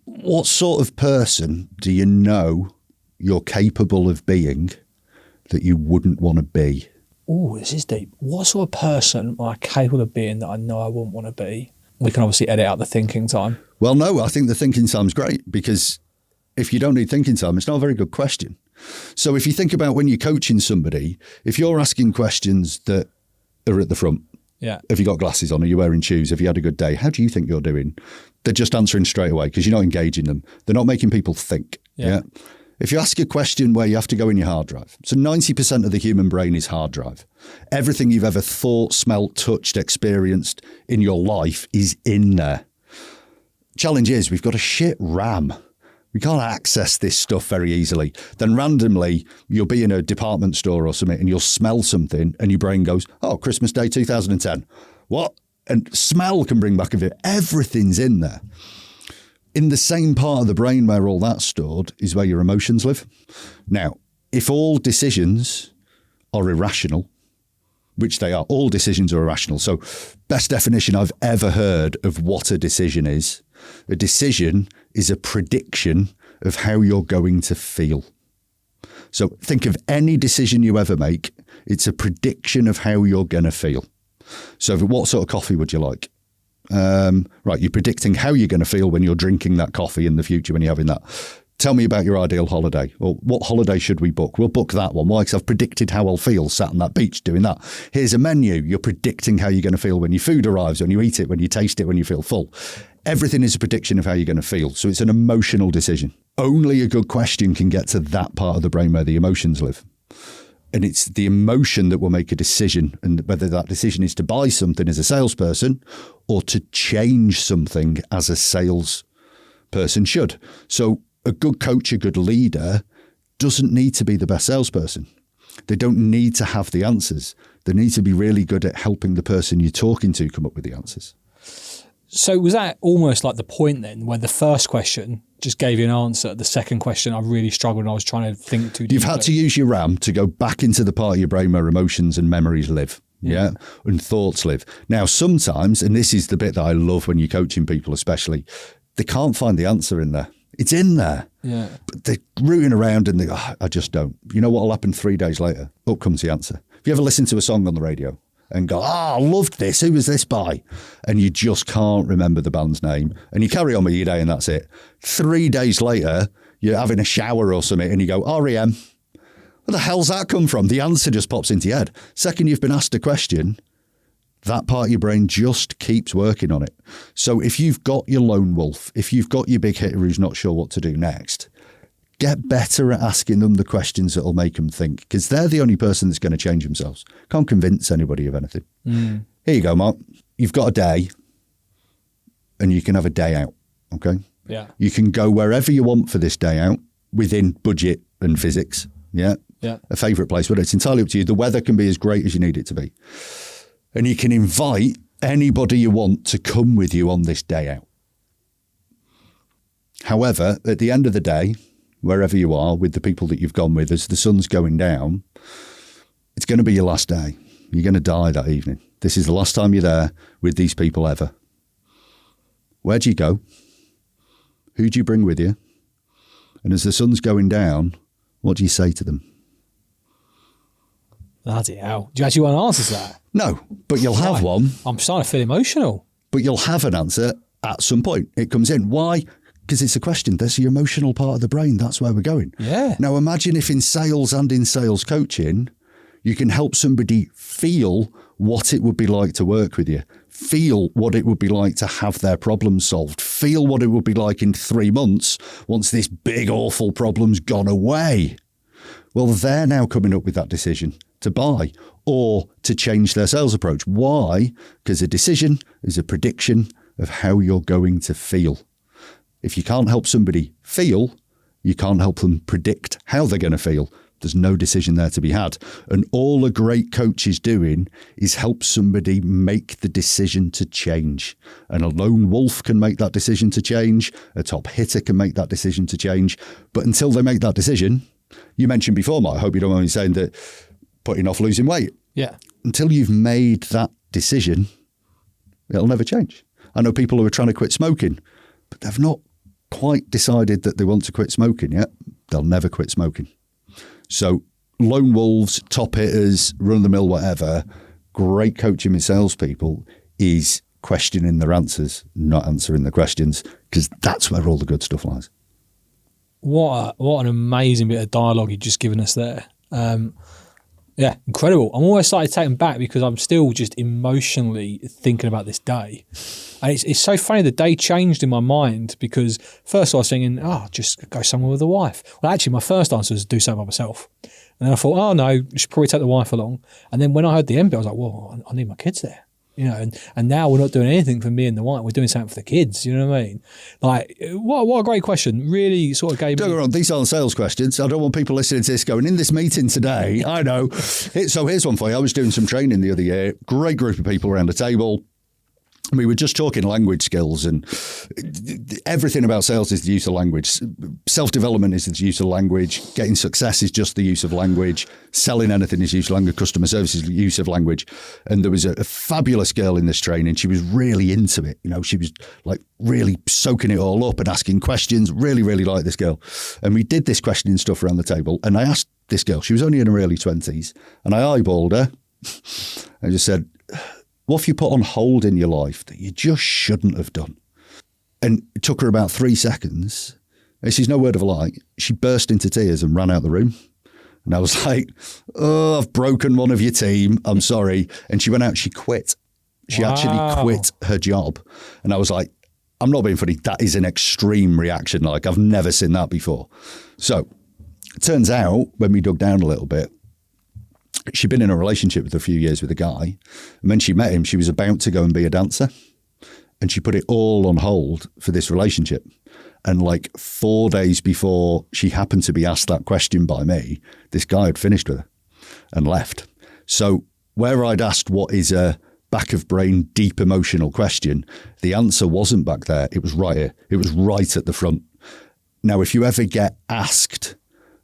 What sort of person do you know you're capable of being that you wouldn't want to be? Oh, this is deep. What sort of person am I capable of being that I know I wouldn't want to be? We can obviously edit out the thinking time. Well, no, I think the thinking time's great because if you don't need thinking time, it's not a very good question. So if you think about when you're coaching somebody, if you're asking questions that are at the front, have you got glasses on? Are you wearing shoes? Have you had a good day? How do you think you're doing? They're just answering straight away because you're not engaging them. They're not making people think. Yeah. If you ask a question where you have to go in your hard drive, so 90% of the human brain is hard drive. Everything you've ever thought, smelt, touched, experienced in your life is in there. Challenge is we've got a shit RAM. We can't access this stuff very easily. Then randomly, you'll be in a department store or something and you'll smell something and your brain goes, oh, Christmas Day 2010. What? And smell can bring back a bit. Everything's in there. In the same part of the brain where all that's stored is where your emotions live. Now, if all decisions are irrational, which they are, all decisions are irrational. So best definition I've ever heard of what a decision is a prediction of how you're going to feel. So think of any decision you ever make. It's a prediction of how you're going to feel. So what sort of coffee would you like? Right, you're predicting how you're going to feel when you're drinking that coffee in the future when you're having that. Tell me about your ideal holiday. Well, what holiday should we book? We'll book that one. Why? Because I've predicted how I'll feel sat on that beach doing that. Here's a menu. You're predicting how you're going to feel when your food arrives, when you eat it, when you taste it, when you feel full. Everything is a prediction of how you're going to feel. So it's an emotional decision. Only a good question can get to that part of the brain where the emotions live. And it's the emotion that will make a decision, and whether that decision is to buy something as a salesperson or to change something as a salesperson should. So a good coach, a good leader doesn't need to be the best salesperson. They don't need to have the answers. They need to be really good at helping the person you're talking to come up with the answers. So was that almost like the point then where the first question just gave you an answer? The second question, I really struggled and I was trying to think too deeply. You've had to use your RAM to go back into the part of your brain where emotions and memories live. Yeah. And thoughts live. Now, sometimes, and this is the bit that I love when you're coaching people especially, they can't find the answer in there. It's in there. Yeah. But they're rooting around and they go, I just don't. You know what will happen 3 days later? Up comes the answer. Have you ever listened to a song on the radio and go, I loved this. Who was this by? And you just can't remember the band's name. And you carry on with your day and that's it. 3 days later, you're having a shower or something and you go, REM. Where the hell's that come from? The answer just pops into your head. Second you've been asked a question, that part of your brain just keeps working on it. So if you've got your lone wolf, if you've got your big hitter who's not sure what to do next, get better at asking them the questions that will make them think, because they're the only person that's going to change themselves. Can't convince anybody of anything. Here you go, Mark. You've got a day and you can have a day out, okay? Yeah. You can go wherever you want for this day out within budget and physics, yeah? Yeah. A favourite place, but it's entirely up to you. The weather can be as great as you need it to be. And you can invite anybody you want to come with you on this day out. However, at the end of the day, wherever you are with the people that you've gone with, as the sun's going down, it's going to be your last day. You're going to die that evening. This is the last time you're there with these people ever. Where do you go? Who do you bring with you? And as the sun's going down, what do you say to them? Bloody hell. Do you actually want an answer to that? No, but you'll have one. I'm starting to feel emotional. But you'll have an answer at some point. It comes in. Why? Because it's a question. There's the emotional part of the brain. That's where we're going. Yeah. Now imagine if in sales and in sales coaching, you can help somebody feel what it would be like to work with you, feel what it would be like to have their problems solved, feel what it would be like in 3 months once this big, awful problem's gone away. Well, they're now coming up with that decision to buy or to change their sales approach. Why? Because a decision is a prediction of how you're going to feel. If you can't help somebody feel, you can't help them predict how they're going to feel. There's no decision there to be had. And all a great coach is doing is help somebody make the decision to change. And a lone wolf can make that decision to change. A top hitter can make that decision to change. But until they make that decision, you mentioned before, Mike, I hope you don't mind me saying that, putting off losing weight. Yeah. Until you've made that decision, it'll never change. I know people who are trying to quit smoking, but they've not quite decided that they want to quit smoking yet. They'll never quit smoking. So lone wolves, top hitters, run-of-the-mill, whatever, great coaching with salespeople is questioning their answers, not answering the questions, because that's where all the good stuff lies. What an amazing bit of dialogue you've just given us there. Yeah, incredible. I'm always slightly taken back because I'm still just emotionally thinking about this day. And it's so funny, the day changed in my mind because first I was thinking, just go somewhere with the wife. Well, actually, my first answer was do something by myself. And then I thought, oh no, you should probably take the wife along. And then when I heard the end bit, I was like, well, I need my kids there. You know, and now we're not doing anything for me and the wife. We're doing something for the kids. You know what I mean? Like, what a great question. Really sort of gave me... Don't get me wrong, these aren't sales questions. I don't want people listening to this going, in this meeting today, I know. So here's one for you. I was doing some training the other year. Great group of people around the table. We were just talking language skills, and everything about sales is the use of language. Self-development is the use of language. Getting success is just the use of language. Selling anything is use of language. Customer service is the use of language. And there was a fabulous girl in this training. She was really into it. You know, she was like really soaking it all up and asking questions. Really, really liked this girl. And we did this questioning stuff around the table. And I asked this girl, she was only in her early 20s, and I eyeballed her. I just said, what have you put on hold in your life that you just shouldn't have done? And it took her about 3 seconds. This is no word of a lie. She burst into tears and ran out the room. And I was like, oh, I've broken one of your team. I'm sorry. And she went out, she quit. She actually quit her job. And I was like, I'm not being funny. That is an extreme reaction. Like, I've never seen that before. So it turns out when we dug down a little bit, she'd been in a relationship with a few years with a guy. And when she met him, she was about to go and be a dancer. And she put it all on hold for this relationship. And like 4 days before she happened to be asked that question by me, this guy had finished with her and left. So where I'd asked what is a back of brain, deep emotional question, the answer wasn't back there. It was right here. It was right at the front. Now, if you ever get asked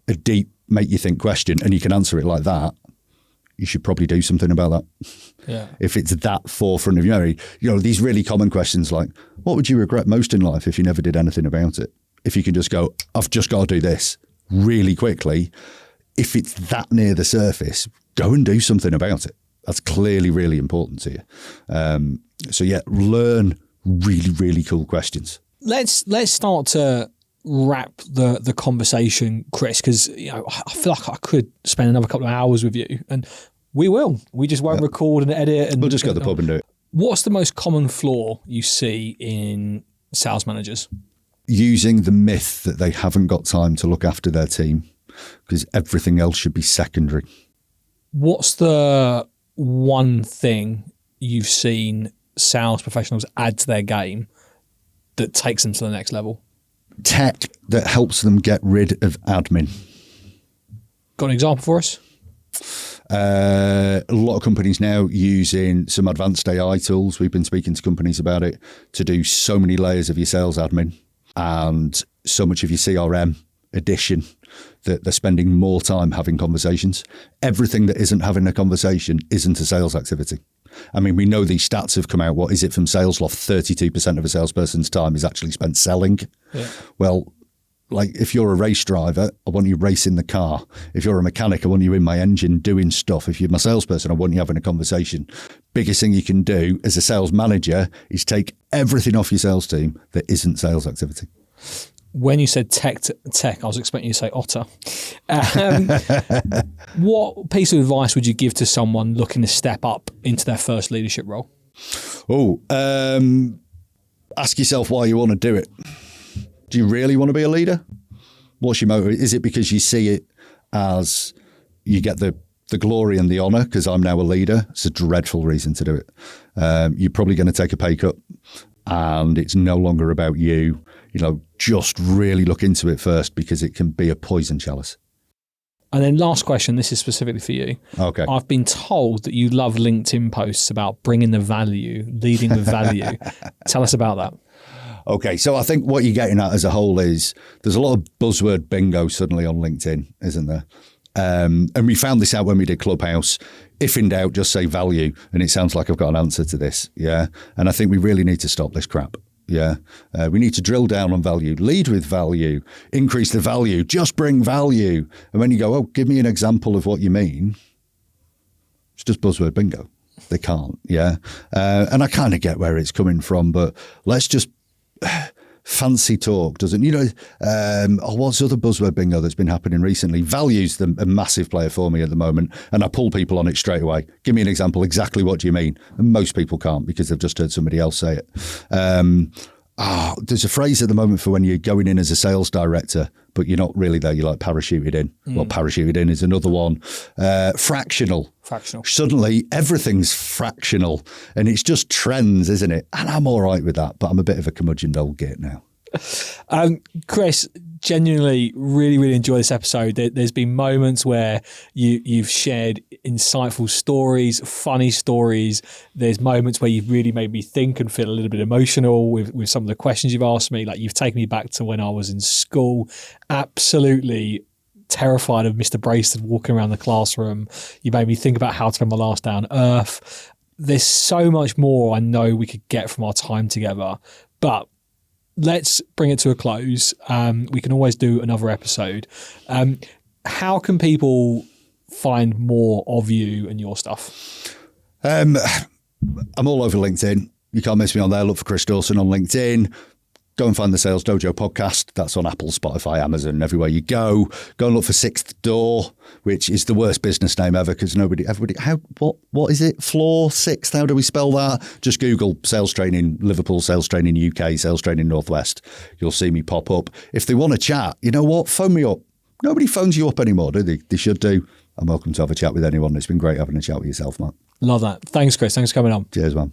a deep, make you think question and you can answer it like that, you should probably do something about that. Yeah. If it's that forefront of your memory, you know, these really common questions like, what would you regret most in life if you never did anything about it? If you can just go, I've just got to do this really quickly. If it's that near the surface, go and do something about it. That's clearly really important to you. So yeah, learn really, really cool questions. Let's start to wrap the conversation, Chris, because I feel like I could spend another couple of hours with you, and we will. We just won't record and edit. And we'll just go to the pub and do it. What's the most common flaw you see in sales managers? Using the myth that they haven't got time to look after their team because everything else should be secondary. What's the one thing you've seen sales professionals add to their game that takes them to the next level? Tech that helps them get rid of admin. Got an example for us? A lot of companies now using some advanced AI tools. We've been speaking to companies about it to do so many layers of your sales admin and so much of your CRM addition that they're spending more time having conversations. Everything that isn't having a conversation isn't a sales activity. I mean, we know these stats have come out. What is it from SalesLoft? 32% of a salesperson's time is actually spent selling. Yeah. Well, like if you're a race driver, I want you racing the car. If you're a mechanic, I want you in my engine doing stuff. If you're my salesperson, I want you having a conversation. Biggest thing you can do as a sales manager is take everything off your sales team that isn't sales activity. When you said tech, I was expecting you to say otter. What piece of advice would you give to someone looking to step up into their first leadership role? Ask yourself why you want to do it. Do you really want to be a leader? What's your motive? Is it because you see it as you get the glory and the honor because I'm now a leader? It's a dreadful reason to do it. You're probably going to take a pay cut and it's no longer about you. Just really look into it first because it can be a poison chalice. And then last question, this is specifically for you. Okay. I've been told that you love LinkedIn posts about bringing the value, leading with value. Tell us about that. Okay, so I think what you're getting at as a whole is there's a lot of buzzword bingo suddenly on LinkedIn, isn't there? And we found this out when we did Clubhouse. If in doubt, just say value. And it sounds like I've got an answer to this. Yeah. And I think we really need to stop this crap. Yeah. We need to drill down on value, lead with value, increase the value, just bring value. And when you go, give me an example of what you mean, it's just buzzword bingo. They can't. Yeah. And I kind of get where it's coming from, but let's just fancy talk doesn't, what's other buzzword bingo that's been happening recently? Value's a massive player for me at the moment, and I pull people on it straight away. Give me an example. Exactly what do you mean? And most people can't because they've just heard somebody else say it. There's a phrase at the moment for when you're going in as a sales director, but you're not really there. You're like parachuted in. Well, parachuted in is another one. Fractional. Suddenly, everything's fractional, and it's just trends, isn't it? And I'm all right with that, but I'm a bit of a curmudgeon old git now. Chris, genuinely really, really enjoy this episode. There's been moments where you've shared insightful stories, funny stories. There's moments where you've really made me think and feel a little bit emotional with some of the questions you've asked me. Like you've taken me back to when I was in school, absolutely terrified of Mr. Braced walking around the classroom. You made me think about how to spend my last day on earth. There's so much more I know we could get from our time together, but let's bring it to a close. We can always do another episode. How can people find more of you and your stuff? I'm all over LinkedIn. You can't miss me on there. Look for Chris Dawson on LinkedIn. Go and find the Sales Dojo podcast. That's on Apple, Spotify, Amazon, everywhere you go. Go and look for Sixth Door, which is the worst business name ever because what is it? Floor Sixth? How do we spell that? Just Google sales training Liverpool, sales training UK, sales training Northwest. You'll see me pop up. If they want to chat, you know what? Phone me up. Nobody phones you up anymore, do they? They should do. I'm welcome to have a chat with anyone. It's been great having a chat with yourself, Matt. Love that. Thanks, Chris. Thanks for coming on. Cheers, man.